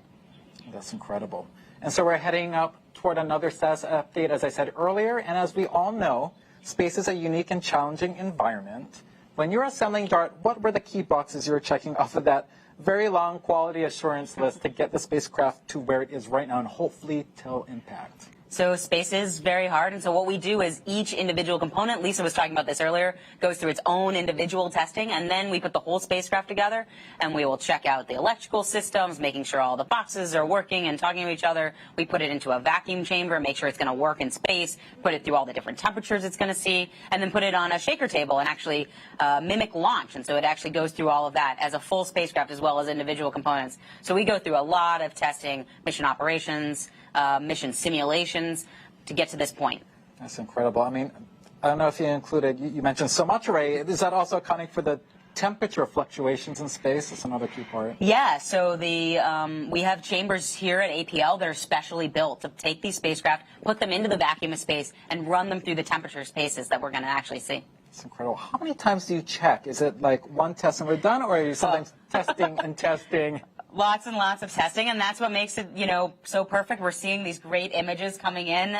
That's incredible. And so we're heading up toward another status update, as I said earlier. And as we all know, space is a unique and challenging environment. When you're assembling DART, what were the key boxes you were checking off of that very long quality assurance list to get the spacecraft to where it is right now and hopefully till impact? So space is very hard, and so what we do is each individual component, Lisa was talking about this earlier, goes through its own individual testing, and then we put the whole spacecraft together, and we will check out the electrical systems, making sure all the boxes are working and talking to each other. We put it into a vacuum chamber, make sure it's going to work in space, put it through all the different temperatures it's going to see, and then put it on a shaker table and actually mimic launch. And so it actually goes through all of that as a full spacecraft as well as individual components. So we go through a lot of testing, mission operations, mission simulations to get to this point. That's incredible. I mean, I don't know if you included, you mentioned so much, Ray. Is that also accounting for the temperature fluctuations in space? That's another key part. Yeah, so we have chambers here at APL that are specially built to take these spacecraft, put them into the vacuum of space, and run them through the temperature spaces that we're going to actually see. It's incredible. How many times do you check? Is it like one test and we're done, or are you sometimes testing and testing? Lots and lots of testing, and that's what makes it, so perfect. We're seeing these great images coming in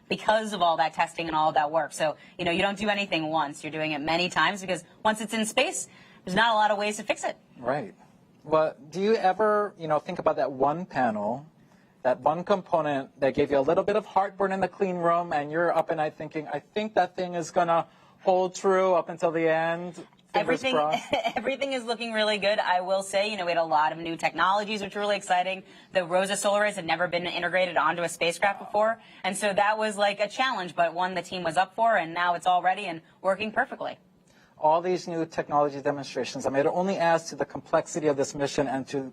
because of all that testing and all of that work. So, you don't do anything once. You're doing it many times because once it's in space, there's not a lot of ways to fix it. Right. Well, do you ever, think about that one panel, that one component that gave you a little bit of heartburn in the clean room, and you're up at night thinking, I think that thing is going to hold true up until the end? Everything is looking really good. I will say, we had a lot of new technologies, which are really exciting. The Rosa solar arrays had never been integrated onto a spacecraft before, and so that was like a challenge, but one the team was up for, and now it's all ready and working perfectly. All these new technology demonstrations, it only adds to the complexity of this mission and to,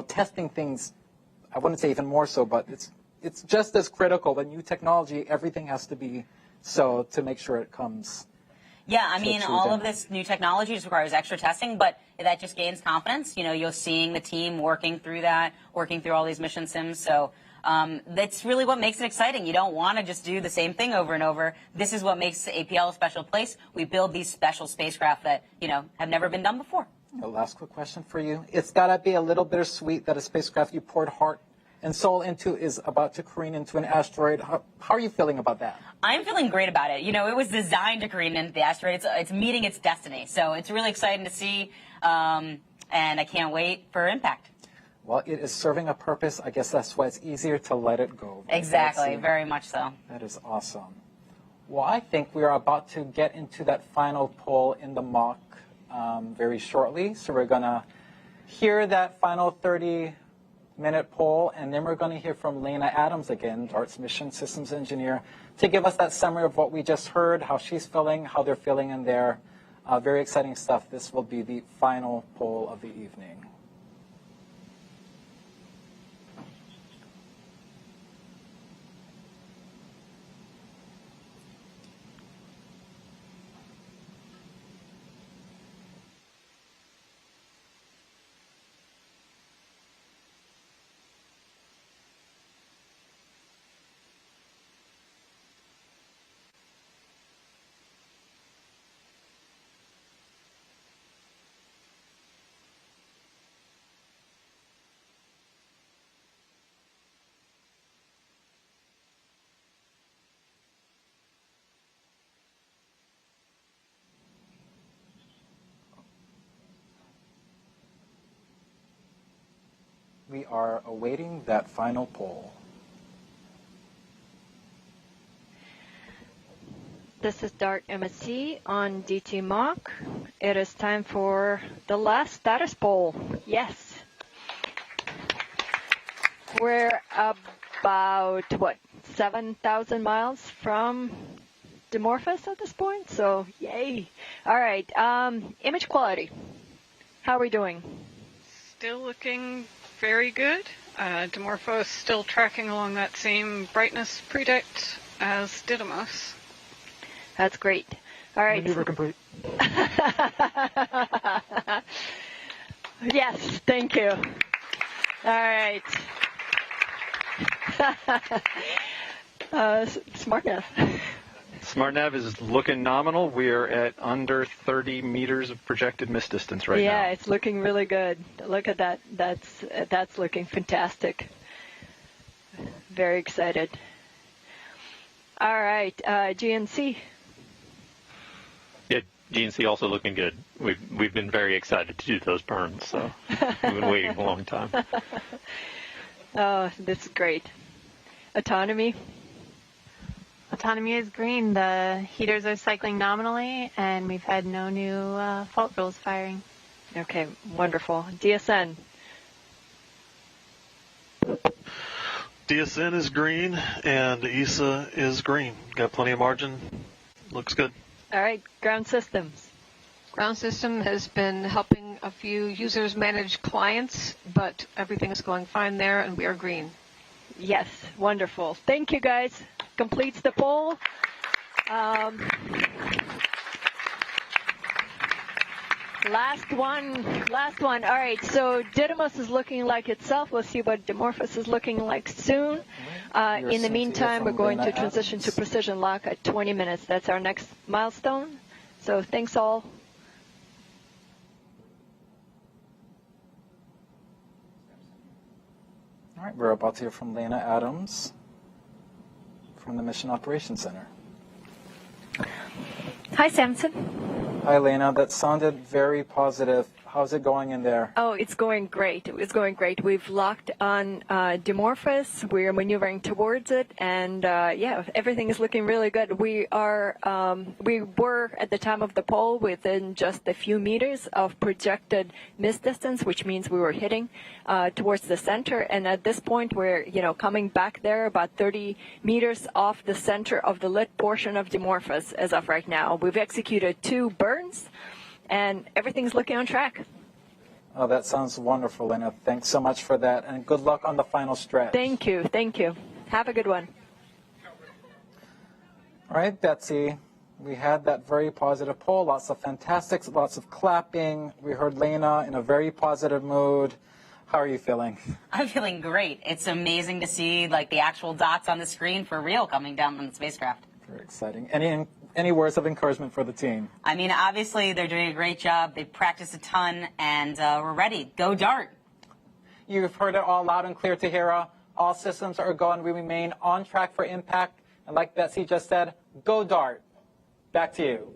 testing things. I wouldn't say even more so, but it's just as critical. But new technology, everything has to be so to make sure it comes. Yeah, all of this new technology just requires extra testing, but that just gains confidence. You're seeing the team working through that, working through all these mission sims. So that's really what makes it exciting. You don't want to just do the same thing over and over. This is what makes APL a special place. We build these special spacecraft that, have never been done before. A last quick question for you. It's got to be a little bittersweet that a spacecraft you poured heart and soul into is about to careen into an asteroid. How are you feeling about that? I'm feeling great about it. It was designed to careen into the asteroid. It's meeting its destiny. So it's really exciting to see, and I can't wait for impact. Well, it is serving a purpose. I guess that's why it's easier to let it go. Exactly, very much so. That is awesome. Well, I think we are about to get into that final poll in the mock very shortly. So we're going to hear that final 30-minute poll, and then we're going to hear from Lena Adams again, DART's Mission Systems Engineer, to give us that summary of what we just heard, how she's feeling, how they're feeling in there. Very exciting stuff. This will be the final poll of the evening. we are awaiting that final poll. This is DART MSC on DT Mach. It is time for the last status poll. Yes. We're about, 7,000 miles from Dimorphos at this point, so yay. All right, image quality. How are we doing? Still looking very good. Dimorphos still tracking along that same brightness predict as Didymos. That's great. All right. Maneuver complete. Yes, thank you. All right. SmartNav. SmartNav is looking nominal. We are at under 30 meters of projected miss distance right now. Yeah, it's looking really good. Look at that. That's looking fantastic. Very excited. All right, GNC. Yeah, GNC also looking good. We've been very excited to do those burns, so we've been waiting a long time. Oh, this is great. Autonomy. Autonomy is green. The heaters are cycling nominally, and we've had no new fault rules firing. Okay, wonderful. DSN. DSN is green, and ESA is green. Got plenty of margin. Looks good. All right, ground systems. Ground system has been helping a few users manage clients, but everything is going fine there, and we are green. Yes, wonderful. Thank you, guys. Completes the poll. Last one. All right, so Didymos is looking like itself. We'll see what Dimorphos is looking like soon. In the meantime, we're going to transition to precision lock at 20 minutes. That's our next milestone. So thanks all. All right, we're about to hear from Lena Adams from the Mission Operations Center. Hi, Samson. Hi, Lena. That sounded very positive. How's it going in there? Oh, it's going great. It's going great. We've locked on Dimorphos. We're maneuvering towards it, and yeah, everything is looking really good. We were at the time of the poll within just a few meters of projected miss distance, which means we were hitting towards the center. And at this point, we're coming back there about 30 meters off the center of the lit portion of Dimorphos as of right now. We've executed 2 burns. And everything's looking on track. Oh, that sounds wonderful, Lena. Thanks so much for that, and good luck on the final stretch. Thank you. Thank you. Have a good one. All right, Betsy. We had that very positive poll. Lots of fantastics, lots of clapping. We heard Lena in a very positive mood. How are you feeling? I'm feeling great. It's amazing to see the actual dots on the screen for real coming down from the spacecraft. Very exciting. Any words of encouragement for the team? I mean, obviously, they're doing a great job. They practiced a ton, and we're ready. Go DART. You've heard it all loud and clear, Tahira. All systems are go, and we remain on track for impact. And like Betsy just said, go DART. Back to you.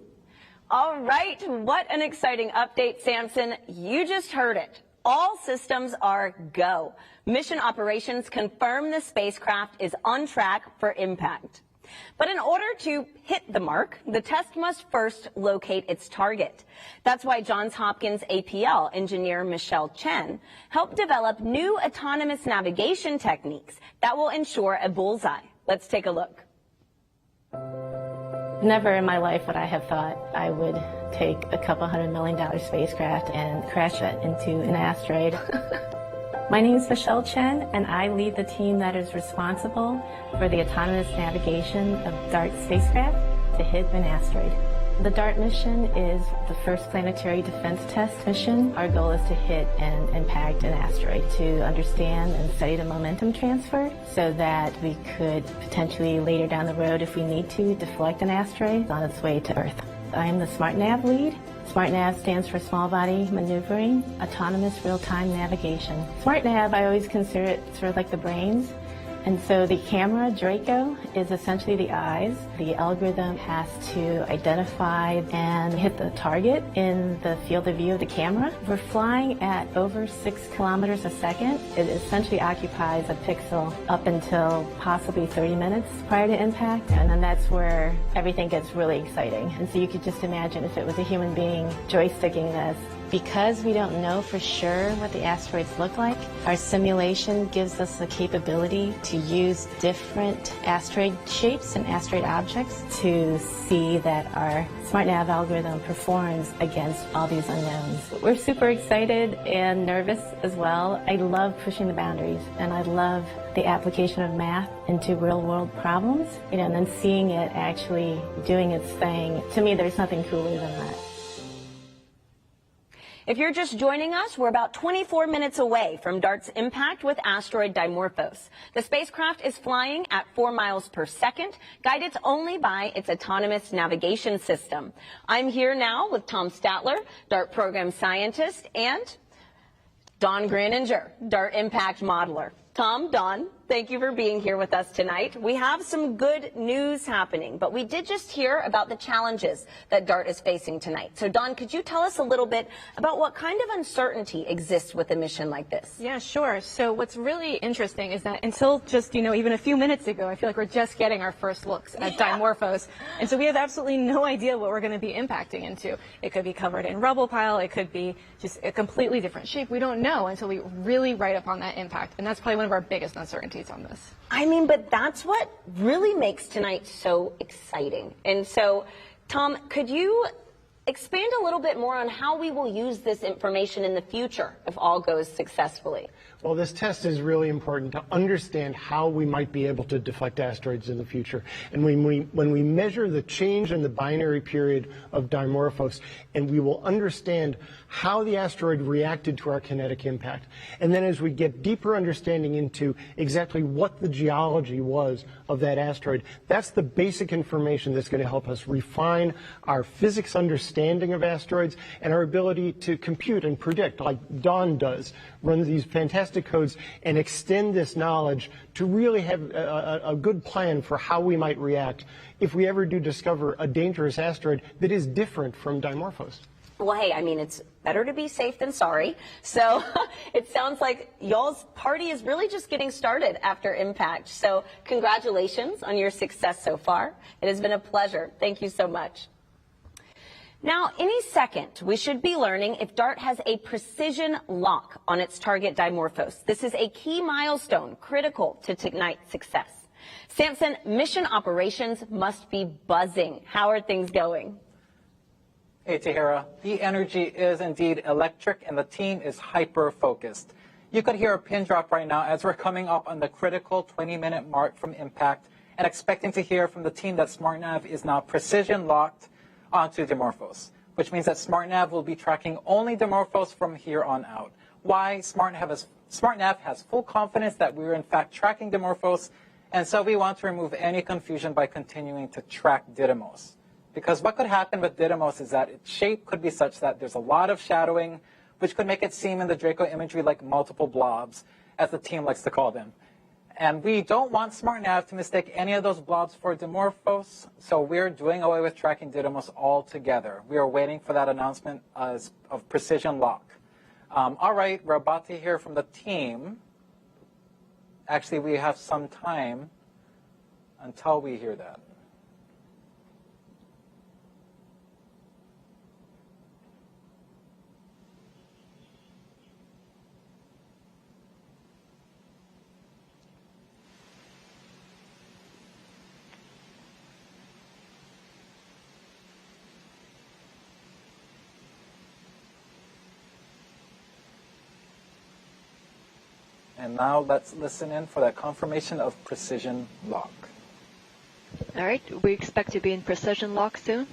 All right. What an exciting update, Samson. You just heard it. All systems are go. Mission operations confirm the spacecraft is on track for impact. But in order to hit the mark, the test must first locate its target. That's why Johns Hopkins APL engineer Michelle Chen helped develop new autonomous navigation techniques that will ensure a bullseye. Let's take a look. Never in my life would I have thought I would take a couple $100 million spacecraft and crash it into an asteroid. My name is Michelle Chen, and I lead the team that is responsible for the autonomous navigation of DART spacecraft to hit an asteroid. The DART mission is the first planetary defense test mission. Our goal is to hit and impact an asteroid to understand and study the momentum transfer so that we could potentially later down the road, if we need to, deflect an asteroid on its way to Earth. I am the SmartNav lead. SmartNav stands for Small Body Maneuvering, Autonomous Real-Time Navigation. SmartNav, I always consider it sort of like the brains. And so the camera, Draco, is essentially the eyes. The algorithm has to identify and hit the target in the field of view of the camera. We're flying at over 6 kilometers a second. It essentially occupies a pixel up until possibly 30 minutes prior to impact, and then that's where everything gets really exciting. And so you could just imagine if it was a human being joysticking this. Because we don't know for sure what the asteroids look like, our simulation gives us the capability to use different asteroid shapes and asteroid objects to see that our SmartNav algorithm performs against all these unknowns. We're super excited and nervous as well. I love pushing the boundaries, and I love the application of math into real-world problems, and then seeing it actually doing its thing. To me, there's nothing cooler than that. If you're just joining us, we're about 24 minutes away from DART's impact with asteroid Dimorphos. The spacecraft is flying at 4 miles per second, guided only by its autonomous navigation system. I'm here now with Tom Statler, DART program scientist, and Don Graninger, DART impact modeler. Tom, Don, thank you for being here with us tonight. We have some good news happening, but we did just hear about the challenges that DART is facing tonight. So, Don, could you tell us a little bit about what kind of uncertainty exists with a mission like this? Yeah, sure. So what's really interesting is that until just, even a few minutes ago, I feel like we're just getting our first looks at Dimorphos. And so we have absolutely no idea what we're going to be impacting into. It could be covered in rubble pile. It could be just a completely different shape. We don't know until we really write upon that impact. And that's probably one of our biggest uncertainties on this. I mean, but that's what really makes tonight so exciting. And so, Tom, could you expand a little bit more on how we will use this information in the future if all goes successfully? Well, this test is really important to understand how we might be able to deflect asteroids in the future. And when we measure the change in the binary period of Dimorphos, and we will understand how the asteroid reacted to our kinetic impact. And then as we get deeper understanding into exactly what the geology was of that asteroid, that's the basic information that's going to help us refine our physics understanding of asteroids and our ability to compute and predict, like Don does, run these fantastic codes and extend this knowledge to really have a good plan for how we might react if we ever do discover a dangerous asteroid that is different from Dimorphos. Well, hey, I mean, it's better to be safe than sorry. So it sounds like y'all's party is really just getting started after impact. So congratulations on your success so far. It has been a pleasure. Thank you so much. Now, any second, we should be learning if DART has a precision lock on its target Dimorphos. This is a key milestone critical to tonight's success. Samson, mission operations must be buzzing. How are things going? Hey, Tahira. The energy is indeed electric, and the team is hyper-focused. You could hear a pin drop right now as we're coming up on the critical 20-minute mark from impact and expecting to hear from the team that SmartNav is now precision-locked onto Dimorphos, which means that SmartNav will be tracking only Dimorphos from here on out. Why? SmartNav has full confidence that we're in fact tracking Dimorphos, and so we want to remove any confusion by continuing to track Didymos. Because what could happen with Didymos is that its shape could be such that there's a lot of shadowing, which could make it seem in the Draco imagery like multiple blobs, as the team likes to call them. And we don't want SmartNav to mistake any of those blobs for Dimorphos, so we're doing away with tracking Didymos altogether. We are waiting for that announcement of precision lock. All right, we're about to hear from the team. Actually, we have some time until we hear that. And now let's listen in for that confirmation of precision lock. All right, we expect to be in precision lock soon.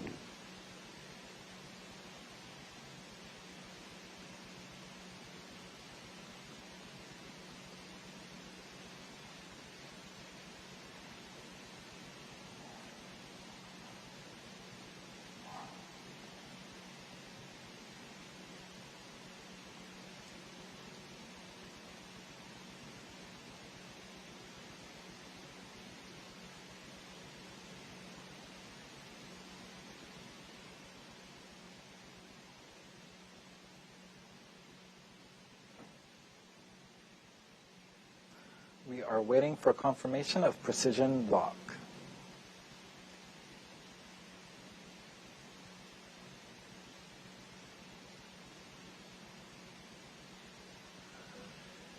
are waiting for confirmation of precision lock.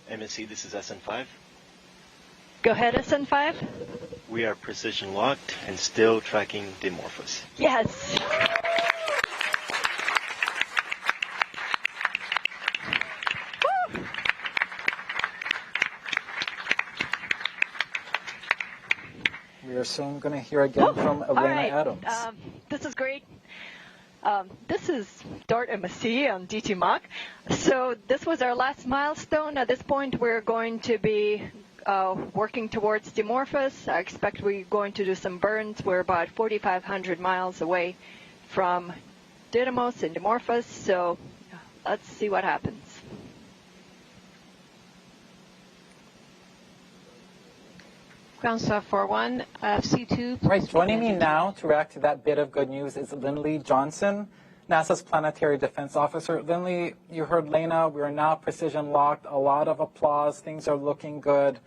MSC, this is SN5. Go ahead, SN5. We are precision locked and still tracking Dimorphos. Yes. We are soon going to hear again from Elena Adams. This is great. This is DART MSC on DT Mach. So this was our last milestone. At this point, we're going to be working towards Dimorphos. I expect we're going to do some burns. We're about 4,500 miles away from Didymos and Dimorphos. So let's see what happens. Groundstar 41, C2. Right, joining me now to react to that bit of good news is Lindley Johnson, NASA's Planetary Defense Officer. Lindley, you heard Lena, we are now precision locked, a lot of applause, things are looking good.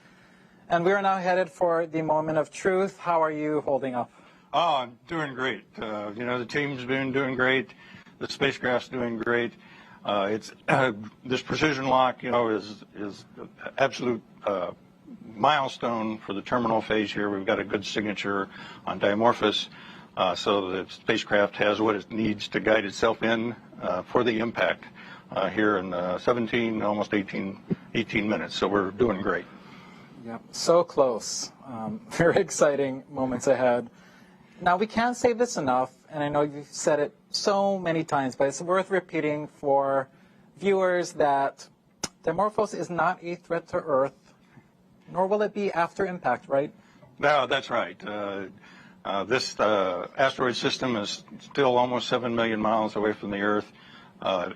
And we are now headed for the moment of truth. How are you holding up? Oh, I'm doing great. The team's been doing great. The spacecraft's doing great. This precision lock, is absolute milestone for the terminal phase here. We've got a good signature on Dimorphos, so the spacecraft has what it needs to guide itself in for the impact here in 17, almost 18 minutes. So we're doing great. Yeah, so close. Very exciting moments ahead. Now, we can't say this enough, and I know you've said it so many times, but it's worth repeating for viewers that Dimorphos is not a threat to Earth, nor will it be after impact, right? No, that's right. This asteroid system is still almost 7 million miles away from the Earth.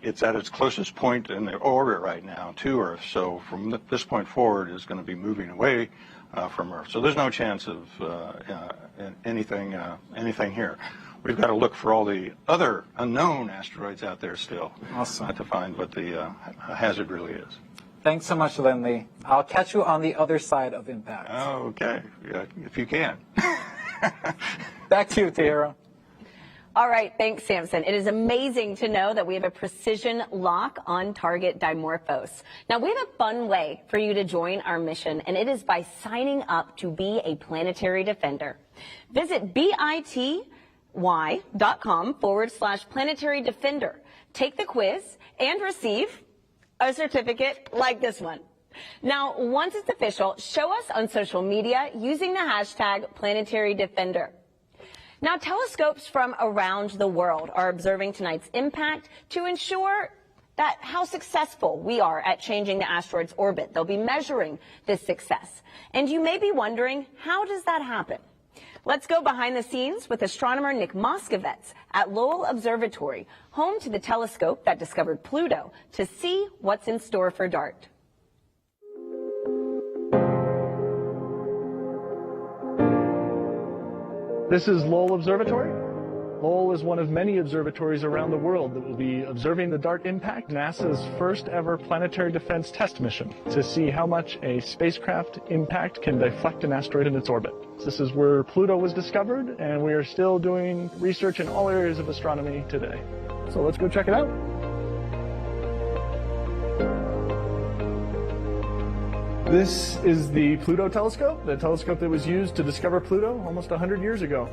It's at its closest point in the orbit right now to Earth. So from this point forward, it's going to be moving away from Earth. So there's no chance of anything here. We've got to look for all the other unknown asteroids out there still to find what the hazard really is. Thanks so much, Lindley. I'll catch you on the other side of impact. Oh, okay, yeah, if you can. Back to you, Tahira. All right, thanks, Samson. It is amazing to know that we have a precision lock on target Dimorphos. Now, we have a fun way for you to join our mission, and it is by signing up to be a planetary defender. Visit bity.com/planetary defender. Take the quiz and receive a certificate like this one. Now, once it's official, show us on social media using the hashtag Planetary Defender. Now, telescopes from around the world are observing tonight's impact to ensure that how successful we are at changing the asteroid's orbit. They'll be measuring this success. And you may be wondering, how does that happen? Let's go behind the scenes with astronomer Nick Moskovitz at Lowell Observatory, home to the telescope that discovered Pluto, to see what's in store for DART. This is Lowell Observatory. Lowell is one of many observatories around the world that will be observing the DART impact, NASA's first ever planetary defense test mission, to see how much a spacecraft impact can deflect an asteroid in its orbit. This is where Pluto was discovered, and we are still doing research in all areas of astronomy today. So let's go check it out. This is the Pluto telescope, the telescope that was used to discover Pluto almost 100 years ago.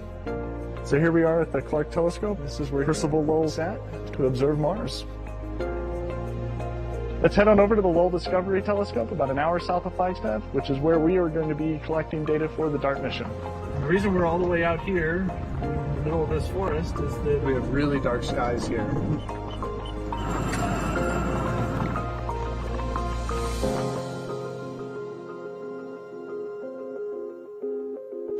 So here we are at the Clark telescope. This is where Percival Lowell sat to observe Mars. Let's head on over to the Lowell Discovery Telescope, about an hour south of Flagstaff, which is where we are going to be collecting data for the DART mission. The reason we're all the way out here in the middle of this forest is that we have really dark skies here.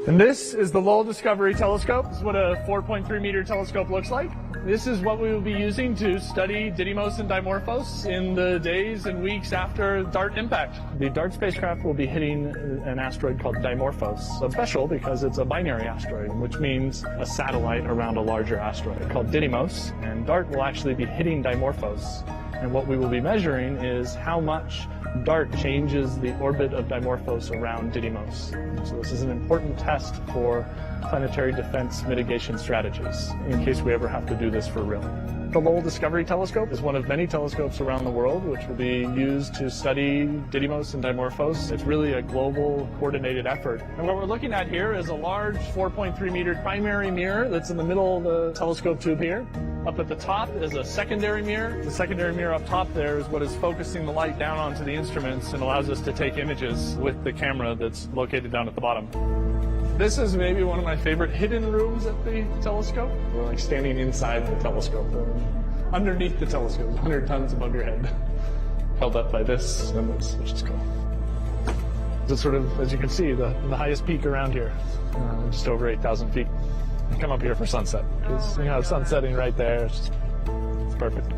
And this is the Lowell Discovery Telescope. This is what a 4.3 meter telescope looks like. This is what we will be using to study Didymos and Dimorphos in the days and weeks after DART impact. The DART spacecraft will be hitting an asteroid called Dimorphos. It's special because it's a binary asteroid, which means a satellite around a larger asteroid called Didymos. And DART will actually be hitting Dimorphos And what we will be measuring is how much DART changes the orbit of Dimorphos around Didymos. So this is an important test for planetary defense mitigation strategies, in case we ever have to do this for real. The Lowell Discovery Telescope is one of many telescopes around the world which will be used to study Didymos and Dimorphos. It's really a global coordinated effort. And what we're looking at here is a large 4.3 meter primary mirror that's in the middle of the telescope tube here. Up at the top is a secondary mirror. The secondary mirror up top there is what is focusing the light down onto the instruments and allows us to take images with the camera that's located down at the bottom. This is maybe one of my favorite hidden rooms at the telescope. We're like standing inside the telescope, underneath the telescope, 100 tons above your head, held up by this and this, which is cool. It's sort of, as you can see, the highest peak around here, just over 8,000 feet. You come up here for sunset, because you have sun setting right there. It's perfect.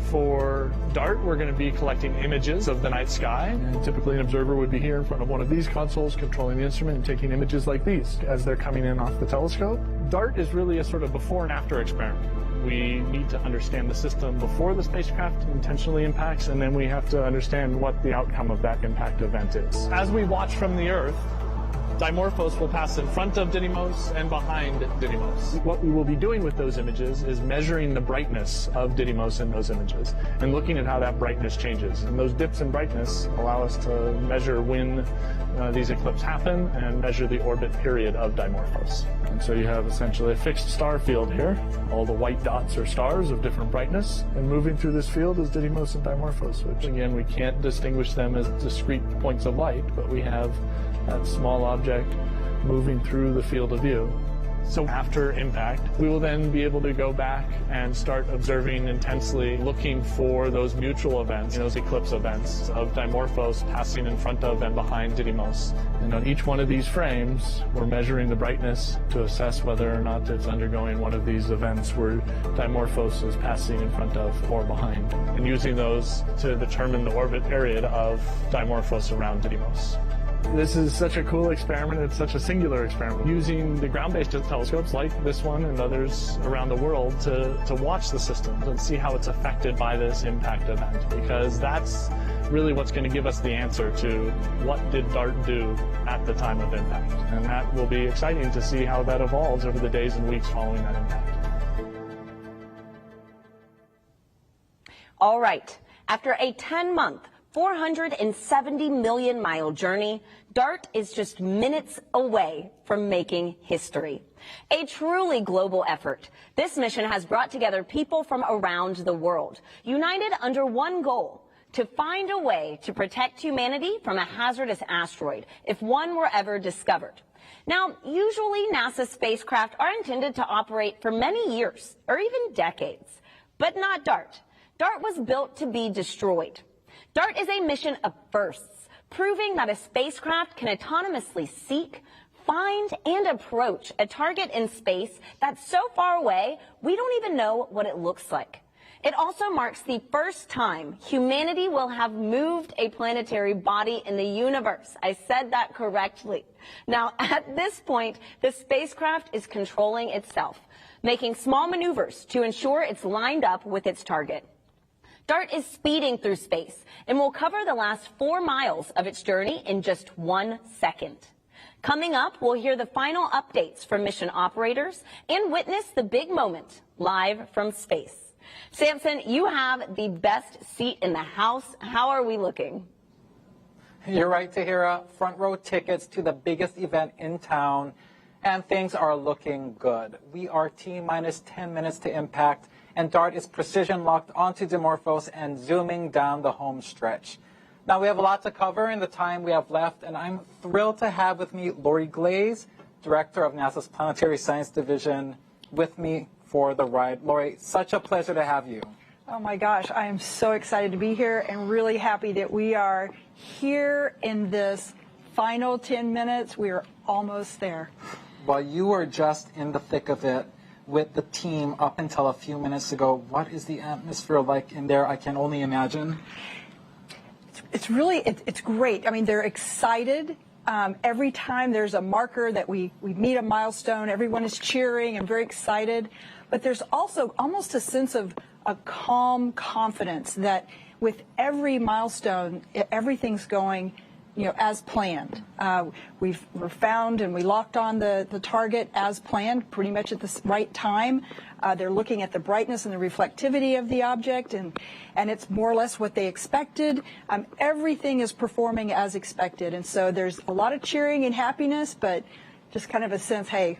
For DART, we're going to be collecting images of the night sky. And typically an observer would be here in front of one of these consoles, controlling the instrument and taking images like these as they're coming in off the telescope. DART is really a sort of before and after experiment. We need to understand the system before the spacecraft intentionally impacts, and then we have to understand what the outcome of that impact event is. As we watch from the Earth, Dimorphos will pass in front of Didymos and behind Didymos. What we will be doing with those images is measuring the brightness of Didymos in those images and looking at how that brightness changes. And those dips in brightness allow us to measure when these eclipses happen and measure the orbit period of Dimorphos. And so you have essentially a fixed star field here. All the white dots are stars of different brightness, and moving through this field is Didymos and Dimorphos, which again, we can't distinguish them as discrete points of light, but we have that small object moving through the field of view. So after impact, we will then be able to go back and start observing intensely, looking for those mutual events, those eclipse events of Dimorphos passing in front of and behind Didymos. And on each one of these frames, we're measuring the brightness to assess whether or not it's undergoing one of these events where Dimorphos is passing in front of or behind, and using those to determine the orbit period of Dimorphos around Didymos. This is such a cool experiment. It's such a singular experiment. Using the ground-based telescopes like this one and others around the world to watch the system and see how it's affected by this impact event, because that's really what's going to give us the answer to what did DART do at the time of impact. And that will be exciting to see how that evolves over the days and weeks following that impact. All right. After a 10-month, 470 million mile journey, DART is just minutes away from making history. A truly global effort. This mission has brought together people from around the world, united under one goal: to find a way to protect humanity from a hazardous asteroid if one were ever discovered. Now, usually NASA spacecraft are intended to operate for many years or even decades, but not DART. DART was built to be destroyed. DART is a mission of firsts, proving that a spacecraft can autonomously seek, find, and approach a target in space that's so far away we don't even know what it looks like. It also marks the first time humanity will have moved a planetary body in the universe. I said that correctly. Now, at this point, the spacecraft is controlling itself, making small maneuvers to ensure it's lined up with its target. DART is speeding through space and will cover the last 4 miles of its journey in just 1 second. Coming up, we'll hear the final updates from mission operators and witness the big moment live from space. Samson, you have the best seat in the house. How are we looking? You're right, Tahira. Front row tickets to the biggest event in town, and things are looking good. We are T-minus 10 minutes to impact, and DART is precision locked onto Dimorphos and zooming down the home stretch. Now, we have a lot to cover in the time we have left, and I'm thrilled to have with me Lori Glaze, Director of NASA's Planetary Science Division, with me for the ride. Lori, such a pleasure to have you. Oh my gosh, I am so excited to be here and really happy that we are here in this final 10 minutes. We are almost there. Well, you were just in the thick of it with the team up until a few minutes ago. What is the atmosphere like in there? I can only imagine. It's really, it's great. I mean, they're excited. Every time there's a marker that we meet a milestone, everyone is cheering and very excited. But there's also almost a sense of a calm confidence that with every milestone, everything's going, as planned. We're found and we locked on the target as planned, pretty much at the right time. They're looking at the brightness and the reflectivity of the object, and it's more or less what they expected. Everything is performing as expected, and so there's a lot of cheering and happiness, but just kind of a sense, hey,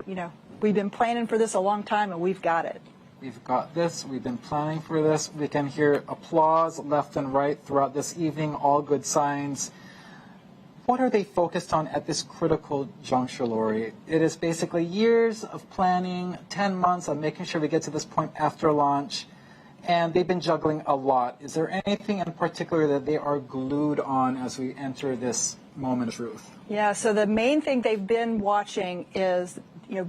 we've been planning for this a long time, and we've got it. We've got this. We've been planning for this. We can hear applause left and right throughout this evening, all good signs. What are they focused on at this critical juncture, Lori? It is basically years of planning, 10 months of making sure we get to this point after launch, and they've been juggling a lot. Is there anything in particular that they are glued on as we enter this moment of truth? Yeah, so the main thing they've been watching is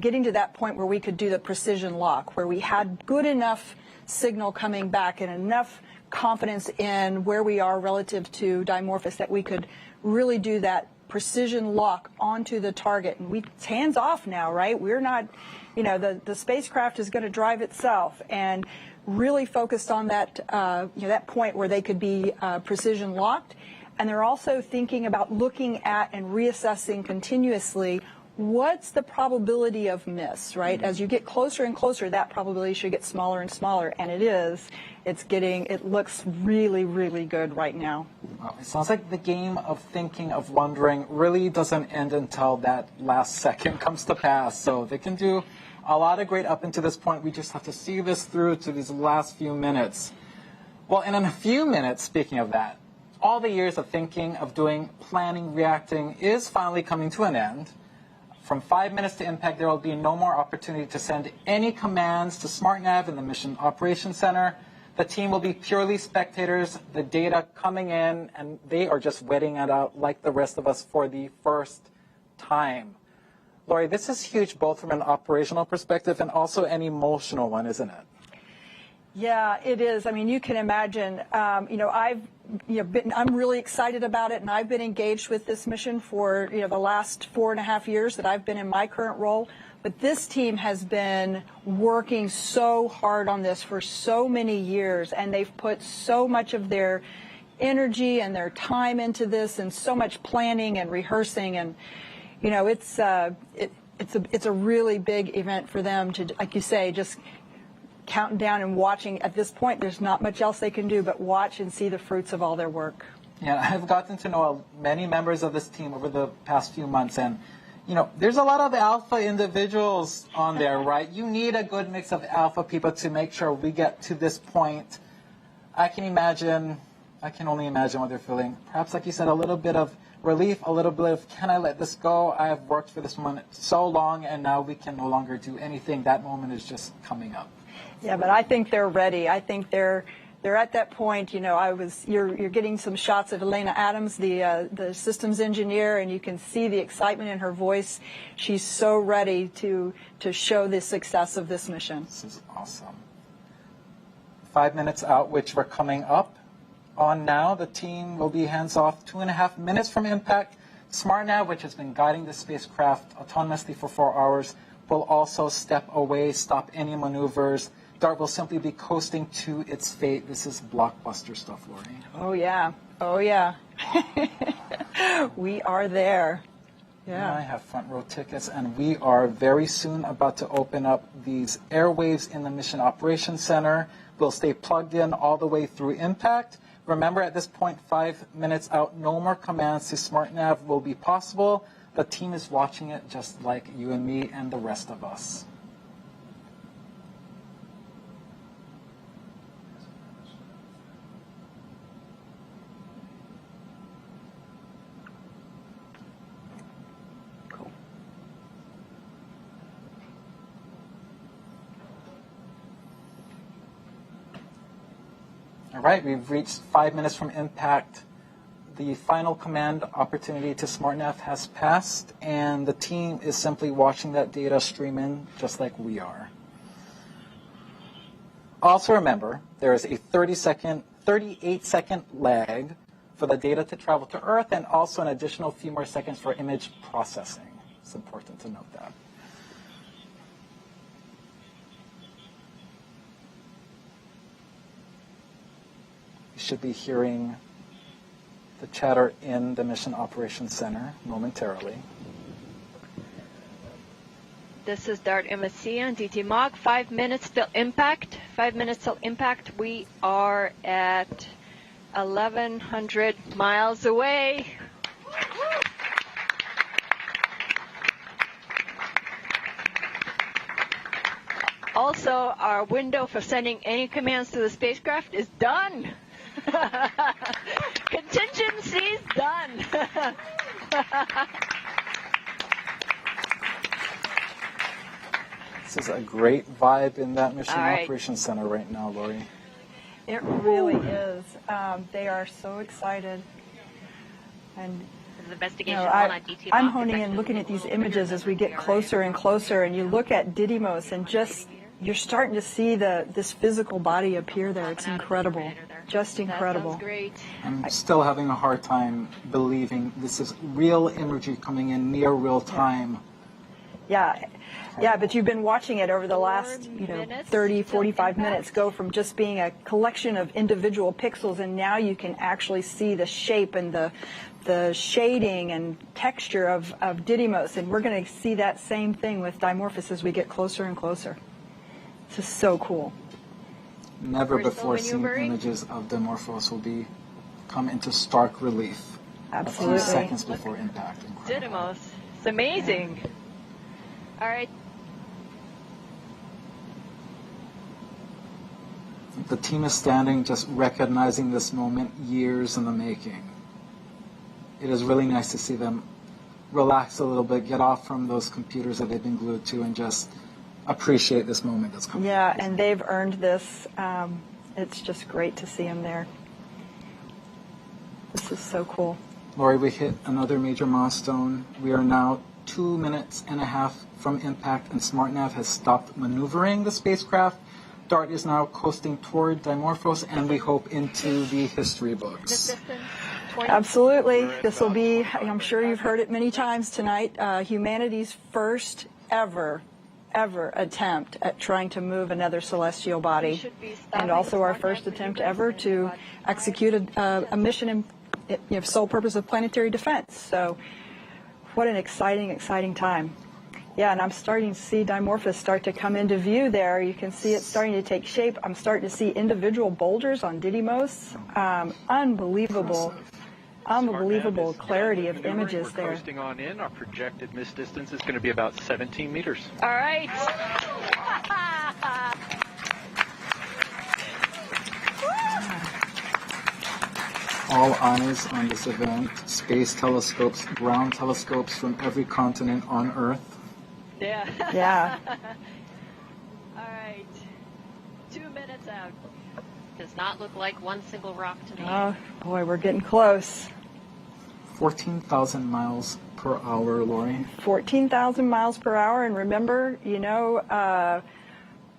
getting to that point where we could do the precision lock, where we had good enough signal coming back and enough confidence in where we are relative to Dimorphos that we could really do that precision lock onto the target. And it's hands off now, right? We're not, the spacecraft is going to drive itself, and really focused on that, that point where they could be precision locked. And they're also thinking about looking at and reassessing continuously what's the probability of miss, right? As you get closer and closer, that probability should get smaller and smaller, and it is. It looks really, really good right now. Well, it sounds like the game of thinking, of wondering, really doesn't end until that last second comes to pass. So they can do a lot of great up until this point. We just have to see this through to these last few minutes. Well, and in a few minutes, speaking of that, all the years of thinking, of doing, planning, reacting is finally coming to an end. From 5 minutes to impact, there will be no more opportunity to send any commands to SmartNav in the Mission Operations Center. The team will be purely spectators, the data coming in, and they are just waiting it out like the rest of us for the first time. Lori, this is huge both from an operational perspective and also an emotional one, isn't it? Yeah, it is. I mean, you can imagine, I'm really excited about it, and I've been engaged with this mission for, the last 4.5 years that I've been in my current role. But this team has been working so hard on this for so many years, and they've put so much of their energy and their time into this, and so much planning and rehearsing, and it's a really big event for them to, like you say, just counting down and watching. At this point, there's not much else they can do but watch and see the fruits of all their work. Yeah, I've gotten to know many members of this team over the past few months, and there's a lot of alpha individuals on there, right? You need a good mix of alpha people to make sure we get to this point. I can only imagine what they're feeling. Perhaps, like you said, a little bit of relief, a little bit of, can I let this go? I have worked for this moment so long, and now we can no longer do anything. That moment is just coming up. Yeah, but I think they're ready. I think they're at that point. You're getting some shots of Elena Adams, the systems engineer, and you can see the excitement in her voice. She's so ready to show the success of this mission. This is awesome. 5 minutes out, which we're coming up on now. The team will be hands off 2.5 minutes from impact. SmartNav, which has been guiding the spacecraft autonomously for 4 hours, will also step away, stop any maneuvers. DART will simply be coasting to its fate. This is blockbuster stuff, Lori. Oh, yeah. Oh, yeah. We are there. Yeah. I have front row tickets, and we are very soon about to open up these airwaves in the Mission Operations Center. We'll stay plugged in all the way through impact. Remember, at this point, 5 minutes out, no more commands to SmartNav will be possible. The team is watching it just like you and me and the rest of us. All right, we've reached 5 minutes from impact. The final command opportunity to SmartNav has passed, and the team is simply watching that data stream in just like we are. Also remember, there is a 38-second lag for the data to travel to Earth, and also an additional few more seconds for image processing. It's important to note that. You should be hearing the chatter in the Mission Operations Center momentarily. This is DART MSC on DT Mach. 5 minutes till impact. 5 minutes till impact. We are at 1,100 miles away. Also, our window for sending any commands to the spacecraft is done. Contingency's done. This is a great vibe in that Mission All right. Operations Center right now, Lori. It really is. They are so excited. And I'm honing in looking at these images as we get closer and closer, and you look at Didymos and just you're starting to see this physical body appear there. It's incredible. Just incredible. That sounds great. I'm still having a hard time believing this is real imagery coming in near real time. Yeah, but you've been watching it over the last 30, 45 minutes go from just being a collection of individual pixels, and now you can actually see the shape and the shading and texture of Didymos, and we're going to see that same thing with Dimorphos as we get closer and closer. This is so cool. Never before seen images of Dimorphos will come into stark relief. Absolutely. A few seconds before impact. Didymos. It's amazing. All right. The team is standing just recognizing this moment years in the making. It is really nice to see them relax a little bit, get off from those computers that they've been glued to, and just appreciate this moment that's coming. Yeah, and they've earned this. It's just great to see them there. This is so cool. Lori, we hit another major milestone. We are now 2.5 minutes from impact, and SmartNav has stopped maneuvering the spacecraft. DART is now coasting toward Dimorphos, and we hope into the history books. Absolutely. This will be, I'm sure you've heard it many times tonight, humanity's first ever attempt at trying to move another celestial body, and also our first attempt ever to execute a mission in sole purpose of planetary defense. So what an exciting time. Yeah, and I'm starting to see Dimorphos start to come into view there. You can see it starting to take shape. I'm starting to see individual boulders on Didymos. Unbelievable clarity of images there. Coasting on in, our projected miss distance is going to be about 17 meters. All right. All eyes on this event. Space telescopes, ground telescopes from every continent on Earth. Yeah. Yeah. All right. 2 minutes out. Does not look like one single rock to me. Oh, boy, we're getting close. 14,000 miles per hour, Lori. 14,000 miles per hour, and remember,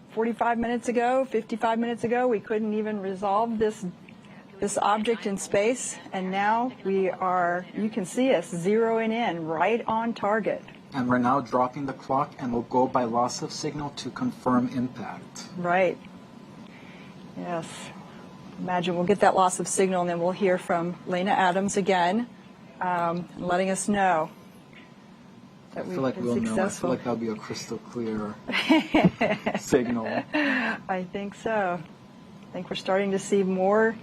45 minutes ago, 55 minutes ago, we couldn't even resolve this object in space, and now you can see us zeroing in right on target. And we're now dropping the clock, and we'll go by loss of signal to confirm impact. Right. Yes. Imagine we'll get that loss of signal, and then we'll hear from Lena Adams again, letting us know that I feel like we'll know. I feel like that'll be a crystal clear signal. I think so. I think we're starting to see more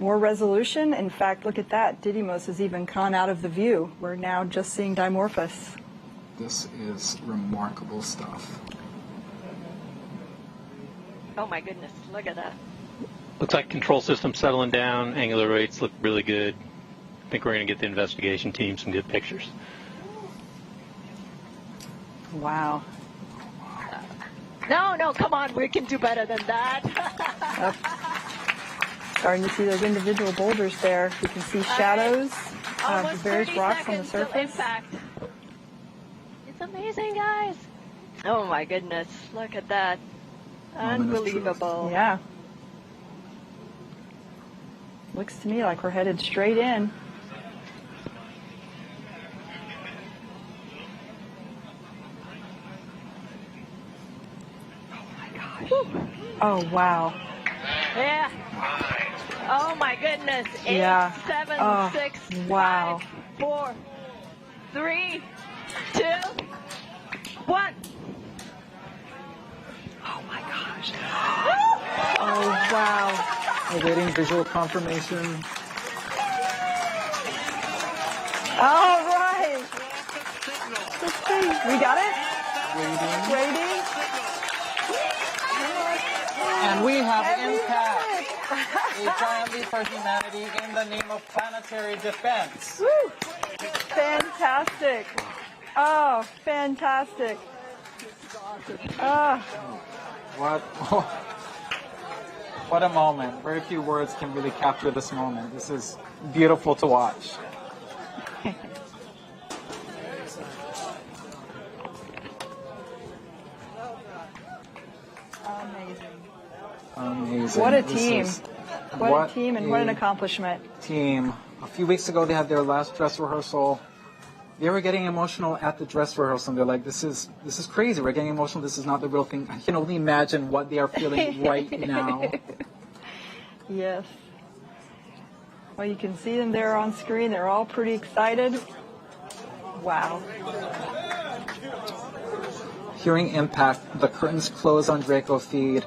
resolution. In fact, look at that. Didymos has even gone out of the view. We're now just seeing Dimorphos. This is remarkable stuff. Oh my goodness, look at that. Looks like control system settling down. Angular rates look really good. I think we're going to get the investigation team some good pictures. Wow. No, come on, we can do better than that. Starting to see those individual boulders there. You can see shadows of the various rocks on the surface. It's amazing, guys. Oh my goodness, look at that. Unbelievable. Yeah. Looks to me like we're headed straight in. Oh my gosh. Oh wow. Yeah. Oh my goodness. 8, Yeah. 7, Oh, 6, wow. 5, 4, 3, 2, 1. Oh my gosh. Oh wow. Awaiting visual confirmation. All right. Let's see. We got it? Waiting. And we have And we impact. have A giant leap for humanity in the name of planetary defense. Woo. Fantastic. Oh, fantastic. What a moment. Very few words can really capture this moment. This is beautiful to watch. Amazing. What a This team. is- What a team and what an a accomplishment. team. A few weeks ago, they had their last dress rehearsal. They were getting emotional at the dress rehearsal. And they're like, this is crazy. We're getting emotional. This is not the real thing. I can only imagine what they are feeling right now. Yes. Well, you can see them there on screen. They're all pretty excited. Wow. Hearing impact, the curtains close on Draco feed.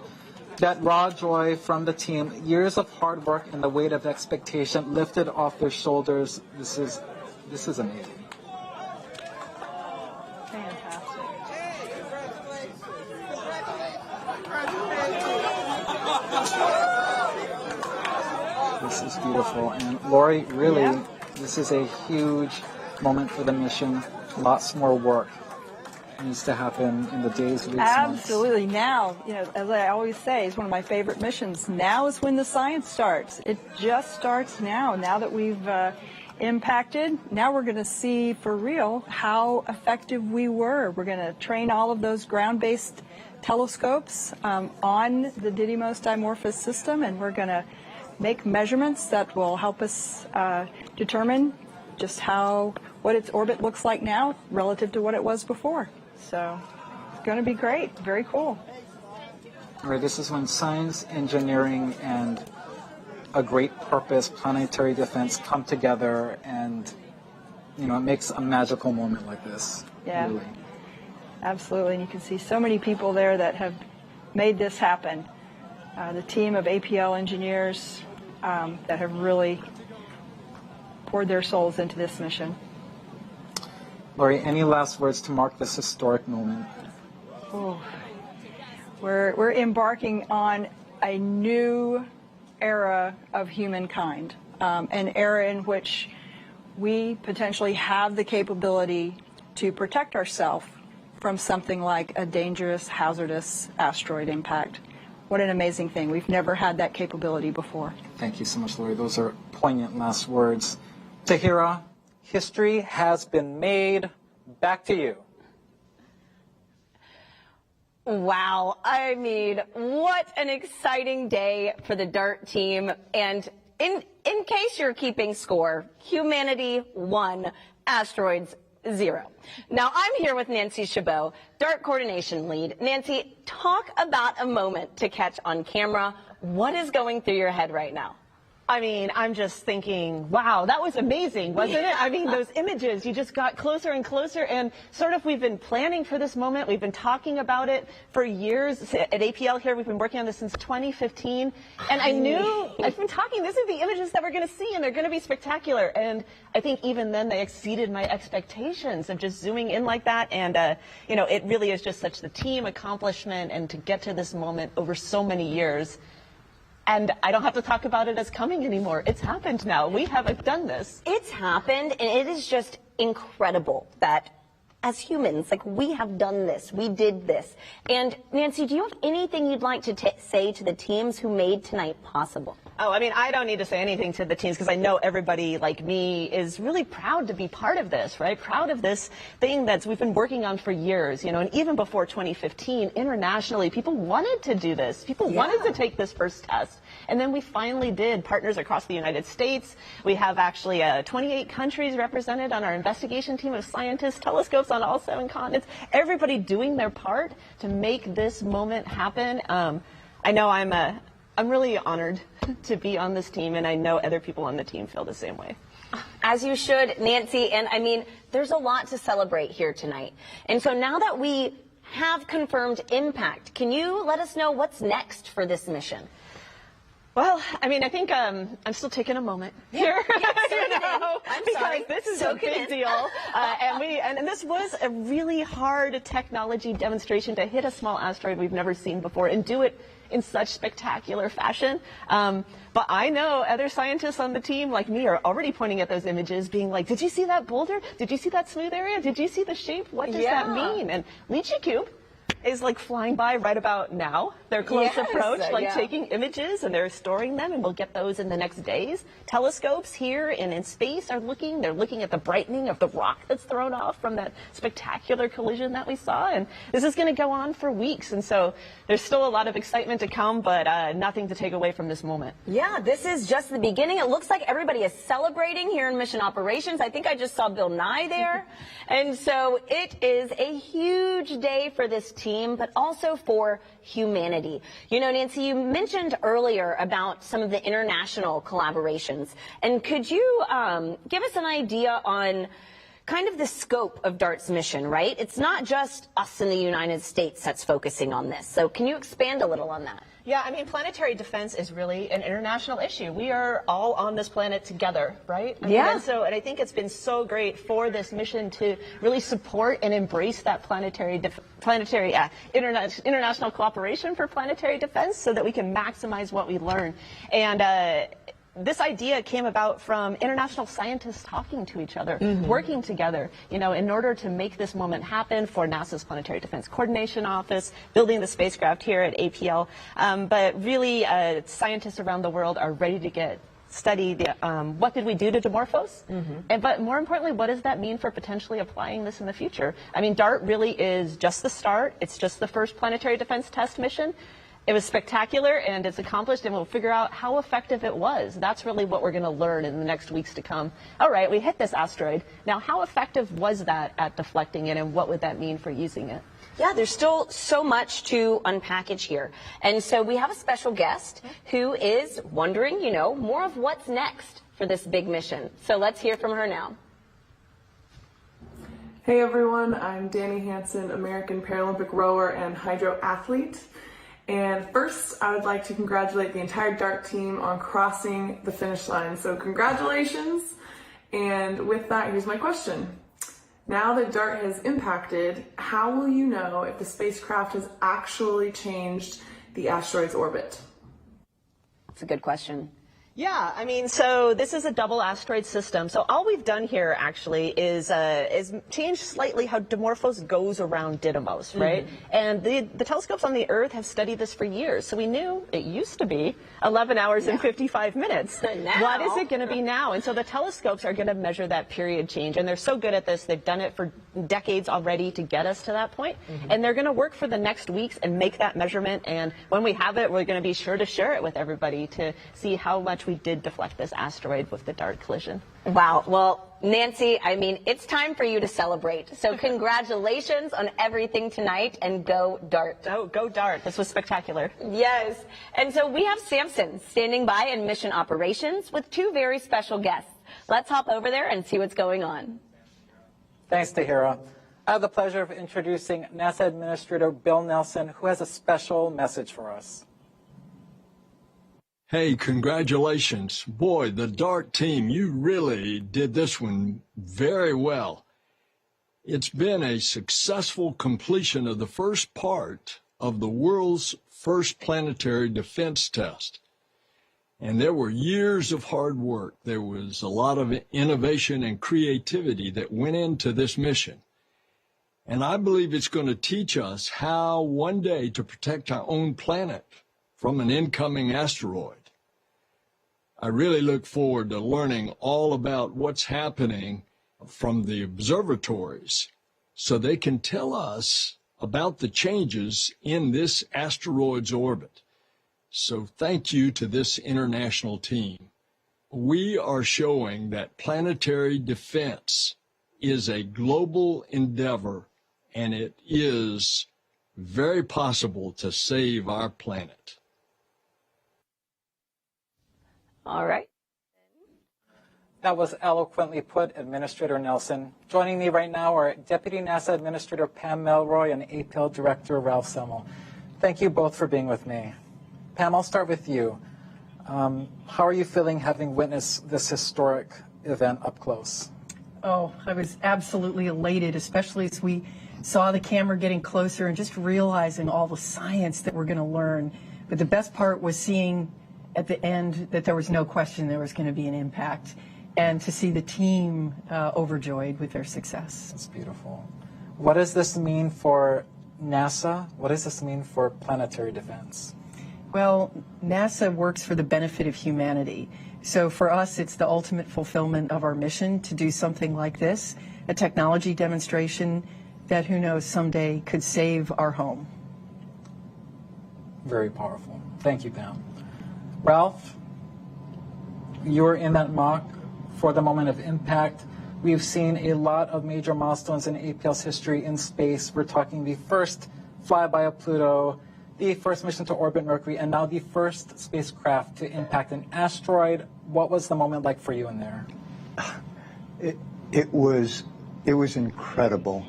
That raw joy from the team, years of hard work and the weight of expectation lifted off their shoulders. This is amazing. This is beautiful. And Lori, really, this is a huge moment for the mission. Lots more work needs to happen in the days, weeks, months. Absolutely. Now, as I always say, it's one of my favorite missions. Now is when the science starts. It just starts now. Now that we've impacted, now we're going to see for real how effective we were. We're going to train all of those ground-based telescopes on the Didymos Dimorphos system, and we're going to make measurements that will help us determine just what its orbit looks like now relative to what it was before. So it's going to be great. Very cool. All right, this is when science, engineering, and a great purpose, planetary defense, come together, and it makes a magical moment like this. Yeah, really. Absolutely. And you can see so many people there that have made this happen. The team of APL engineers that have really poured their souls into this mission. Lori, any last words to mark this historic moment? Oh. We're embarking on a new era of humankind, an era in which we potentially have the capability to protect ourselves from something like a dangerous, hazardous asteroid impact. What an amazing thing. We've never had that capability before. Thank you so much, Lori. Those are poignant last words. Tahira, history has been made. Back to you. Wow. I mean, what an exciting day for the DART team. And in case you're keeping score, humanity won, asteroids 0. Now, I'm here with Nancy Chabot, DART coordination lead. Nancy, talk about a moment to catch on camera. What is going through your head right now? I mean, I'm just thinking, wow, that was amazing, wasn't it? I mean, those images, you just got closer and closer, and sort of we've been planning for this moment. We've been talking about it for years. At APL here, we've been working on this since 2015, and I've been talking, these are the images that we're going to see, and they're going to be spectacular. And I think even then they exceeded my expectations of just zooming in like that, and, it really is just such the team accomplishment, and to get to this moment over so many years. And I don't have to talk about it as coming anymore. It's happened now. We have done this. It's happened, and it is just incredible that as humans, like we have done this, we did this. And Nancy, do you have anything you'd like to say to the teams who made tonight possible? Oh, I mean, I don't need to say anything to the teams because I know everybody like me is really proud to be part of this, right? Proud of this thing that we've been working on for years, you know, and even before 2015, internationally, people wanted to do this. People wanted to take this first test. And then we finally did. Partners across the United States. We have actually 28 countries represented on our investigation team of scientists, telescopes on all 7 continents, everybody doing their part to make this moment happen. I know I'm really honored to be on this team, and I know other people on the team feel the same way. As you should, Nancy, and I mean, there's a lot to celebrate here tonight. And so now that we have confirmed impact, can you let us know what's next for this mission? Well, I mean, I think I'm still taking a moment here, because this is a big deal, and this was a really hard technology demonstration to hit a small asteroid we've never seen before and do it in such spectacular fashion. But I know other scientists on the team, like me, are already pointing at those images, being like, "Did you see that boulder? Did you see that smooth area? Did you see the shape? What does that mean?" And Lychee Cube is like flying by right about now. They're close approach, like taking images, and they're storing them, and we'll get those in the next days. Telescopes here and in space are looking. They're looking at the brightening of the rock that's thrown off from that spectacular collision that we saw, and this is going to go on for weeks. And so there's still a lot of excitement to come, but nothing to take away from this moment. Yeah, this is just the beginning. It looks like everybody is celebrating here in Mission Operations. I think I just saw Bill Nye there. And so it is a huge day for this team, but also for humanity. You know, Nancy, you mentioned earlier about some of the international collaborations. And could you give us an idea on kind of the scope of DART's mission, right? It's not just us in the United States that's focusing on this. So can you expand a little on that? Yeah, I mean, planetary defense is really an international issue. We are all on this planet together, right? And I think it's been so great for this mission to really support and embrace that international cooperation for planetary defense so that we can maximize what we learn. And this idea came about from international scientists talking to each other, working together, you know, in order to make this moment happen for NASA's Planetary Defense Coordination Office, building the spacecraft here at APL. But really, scientists around the world are ready to study the, what did we do to Dimorphos? But more importantly, what does that mean for potentially applying this in the future? I mean, DART really is just the start. It's just the first planetary defense test mission. It was spectacular, and it's accomplished, and we'll figure out how effective it was. That's really what we're going to learn in the next weeks to come. All right, we hit this asteroid. Now, how effective was that at deflecting it, and what would that mean for using it? Yeah, there's still so much to unpackage here. And so we have a special guest who is wondering, you know, more of what's next for this big mission. So let's hear from her now. Hey everyone, I'm Danny Hansen, American Paralympic rower and hydro athlete. And first, I would like to congratulate the entire DART team on crossing the finish line. So congratulations. And with that, here's my question. Now that DART has impacted, how will you know if the spacecraft has actually changed the asteroid's orbit? That's a good question. Yeah, I mean, so this is a double asteroid system. So all we've done here actually is change slightly how Dimorphos goes around Didymos, right? And the telescopes on the Earth have studied this for years. So we knew it used to be 11 hours and 55 minutes. What is it going to be now? And so the telescopes are going to measure that period change. And they're so good at this. They've done it for decades already to get us to that point. And they're going to work for the next weeks and make that measurement. And when we have it, we're going to be sure to share it with everybody to see how much we did deflect this asteroid with the DART collision. Wow. Well, Nancy, I mean, it's time for you to celebrate. So congratulations on everything tonight, and go DART. Oh, go DART. This was spectacular. Yes. And so we have Samson standing by in Mission Operations with two very special guests. Let's hop over there and see what's going on. Thanks, Tahira. I have the pleasure of introducing NASA Administrator Bill Nelson, who has a special message for us. Hey, congratulations. Boy, the DART team, you really did this one very well. It's been a successful completion of the first part of the world's first planetary defense test. And there were years of hard work. There was a lot of innovation and creativity that went into this mission. And I believe it's going to teach us how one day to protect our own planet from an incoming asteroid. I really look forward to learning all about what's happening from the observatories so they can tell us about the changes in this asteroid's orbit. So thank you to this international team. We are showing that planetary defense is a global endeavor, and it is very possible to save our planet. All right. That was eloquently put, Administrator Nelson. Joining me right now are Deputy NASA Administrator Pam Melroy and APL Director Ralph Semmel. Thank you both for being with me. Pam, I'll start with you. How are you feeling having witnessed this historic event up close? Oh, I was absolutely elated, especially as we saw the camera getting closer and just realizing all the science that we're going to learn. But the best part was seeing at the end that there was no question there was going to be an impact, and to see the team overjoyed with their success. That's beautiful. What does this mean for NASA? What does this mean for planetary defense? Well, NASA works for the benefit of humanity. So for us, it's the ultimate fulfillment of our mission to do something like this, a technology demonstration that, who knows, someday could save our home. Very powerful. Thank you, Pam. Ralph, you were in that mock for the moment of impact. We've seen a lot of major milestones in APL's history in space. We're talking the first flyby of Pluto, the first mission to orbit Mercury, and now the first spacecraft to impact an asteroid. What was the moment like for you in there? It was incredible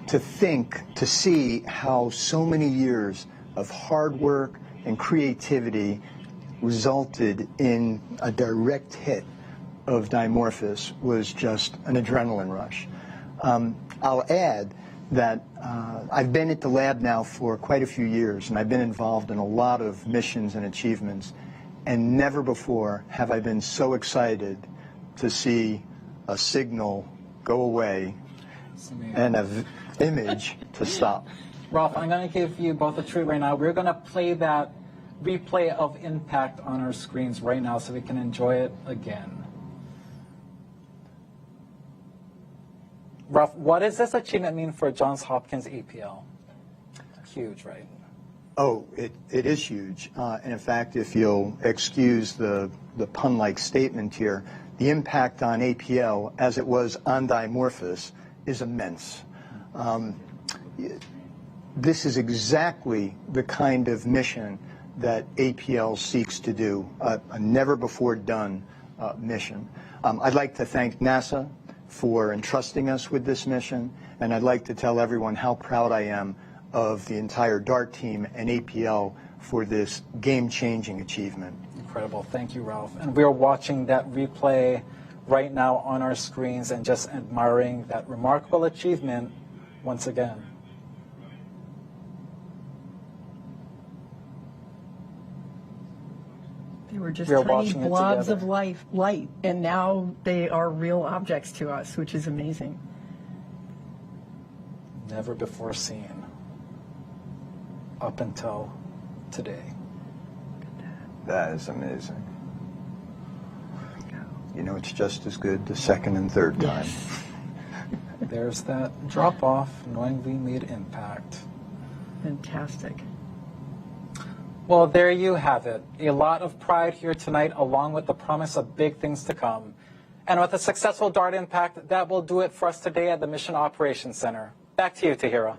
to see how so many years of hard work and creativity resulted in a direct hit of Dimorphos was just an adrenaline rush. I'll add that I've been at the lab now for quite a few years, and I've been involved in a lot of missions and achievements, and never before have I been so excited to see a signal go away and an image to stop. Ralph, I'm going to give you both a treat right now. We're going to play that replay of impact on our screens right now so we can enjoy it again. Ralph, what does this achievement mean for Johns Hopkins APL? Huge, right? Oh, it is huge. And in fact, if you'll excuse the pun-like statement here, the impact on APL, as it was on Dimorphos, is immense. This is exactly the kind of mission that APL seeks to do, a never-before-done mission. I'd like to thank NASA for entrusting us with this mission, and I'd like to tell everyone how proud I am of the entire DART team and APL for this game-changing achievement. Incredible. Thank you, Ralph. And we're watching that replay right now on our screens and just admiring that remarkable achievement once again. They were just tiny blobs of light, and now they are real objects to us, which is amazing. Never before seen up until today. That is amazing. You know, it's just as good the second and third time. Yes. There's that drop-off, knowing we made impact. Fantastic. Well, there you have it. A lot of pride here tonight, along with the promise of big things to come. And with a successful DART impact, that will do it for us today at the Mission Operations Center. Back to you, Tahira.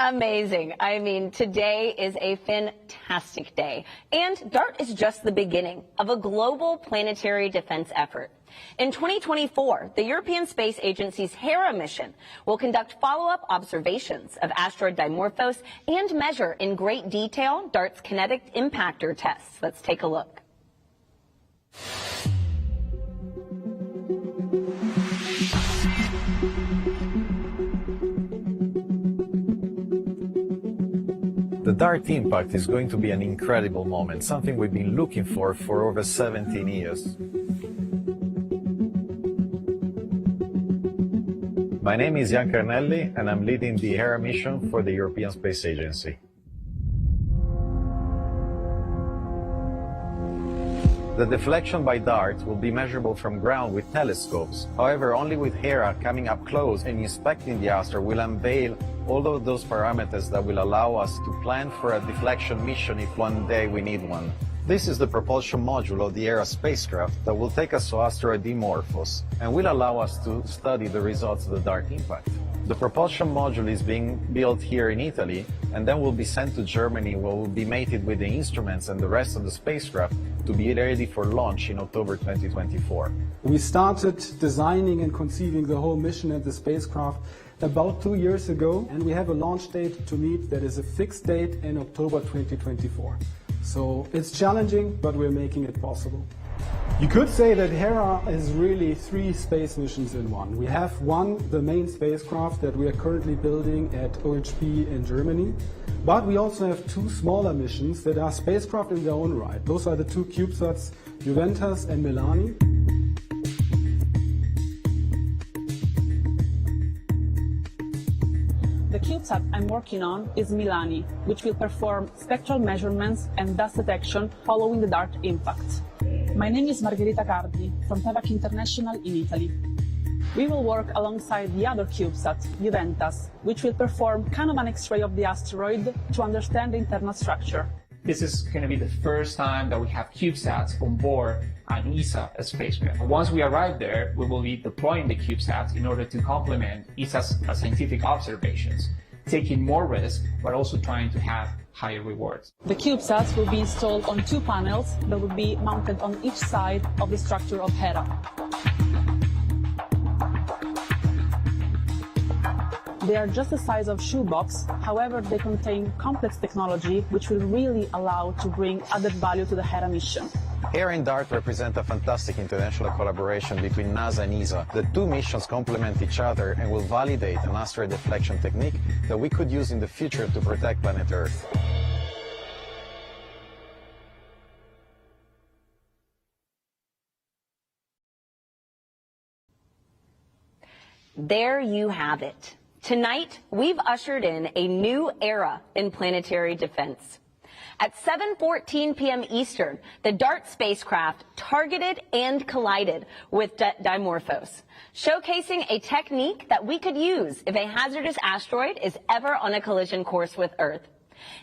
Amazing. I mean, today is a fantastic day. And DART is just the beginning of a global planetary defense effort. In 2024, the European Space Agency's Hera mission will conduct follow-up observations of asteroid Dimorphos and measure in great detail DART's kinetic impactor tests. Let's take a look. The DART impact is going to be an incredible moment, something we've been looking for over 17 years. My name is Jan Carnelli, and I'm leading the Hera mission for the European Space Agency. The deflection by DART will be measurable from ground with telescopes. However, only with Hera coming up close and inspecting the asteroid will unveil all of those parameters that will allow us to plan for a deflection mission if one day we need one. This is the propulsion module of the Hera spacecraft that will take us to Asteroid Dimorphos and will allow us to study the results of the DART impact. The propulsion module is being built here in Italy and then will be sent to Germany, where will be mated with the instruments and the rest of the spacecraft to be ready for launch in October 2024. We started designing and conceiving the whole mission and the spacecraft about 2 years ago, and we have a launch date to meet that is a fixed date in October 2024. So it's challenging, but we're making it possible. You could say that Hera is really 3 space missions in one. We have one, the main spacecraft that we are currently building at OHB in Germany, but we also have 2 smaller missions that are spacecraft in their own right. Those are the 2 CubeSats, Juventus and Milani. The CubeSat I'm working on is Milani, which will perform spectral measurements and dust detection following the DART impact. My name is Margherita Cardi from TEVAC International in Italy. We will work alongside the other CubeSat, Juventus, which will perform Kahneman X-ray of the asteroid to understand the internal structure. This is going to be the first time that we have CubeSats on board an ESA spacecraft. Once we arrive there, we will be deploying the CubeSats in order to complement ESA's scientific observations, taking more risk, but also trying to have higher rewards. The CubeSats will be installed on 2 panels that will be mounted on each side of the structure of Hera. They are just the size of shoebox, however they contain complex technology which will really allow to bring added value to the Hera mission. Hera and DART represent a fantastic international collaboration between NASA and ESA. The 2 missions complement each other and will validate an asteroid deflection technique that we could use in the future to protect planet Earth. There you have it. Tonight, we've ushered in a new era in planetary defense. At 7:14 p.m. Eastern, the DART spacecraft targeted and collided with Dimorphos, showcasing a technique that we could use if a hazardous asteroid is ever on a collision course with Earth.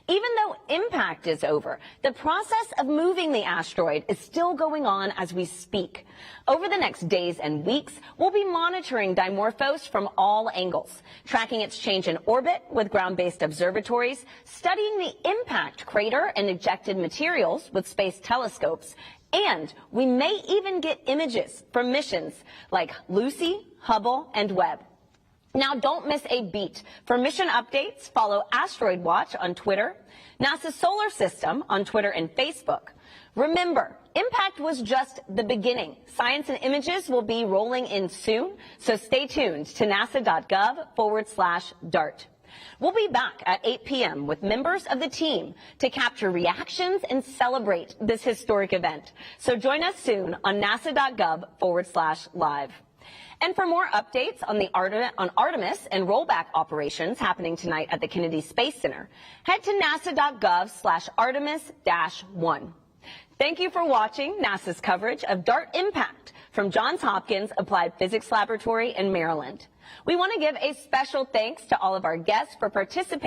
Even though impact is over, the process of moving the asteroid is still going on as we speak. Over the next days and weeks, we'll be monitoring Dimorphos from all angles, tracking its change in orbit with ground-based observatories, studying the impact crater and ejected materials with space telescopes, and we may even get images from missions like Lucy, Hubble, and Webb. Now, don't miss a beat. For mission updates, follow Asteroid Watch on Twitter, NASA Solar System on Twitter and Facebook. Remember, impact was just the beginning. Science and images will be rolling in soon, so stay tuned to nasa.gov/DART. We'll be back at 8 p.m. with members of the team to capture reactions and celebrate this historic event. So join us soon on nasa.gov/live. And for more updates on Artemis and rollback operations happening tonight at the Kennedy Space Center, head to nasa.gov/Artemis-1. Thank you for watching NASA's coverage of DART impact from Johns Hopkins Applied Physics Laboratory in Maryland. We want to give a special thanks to all of our guests for participating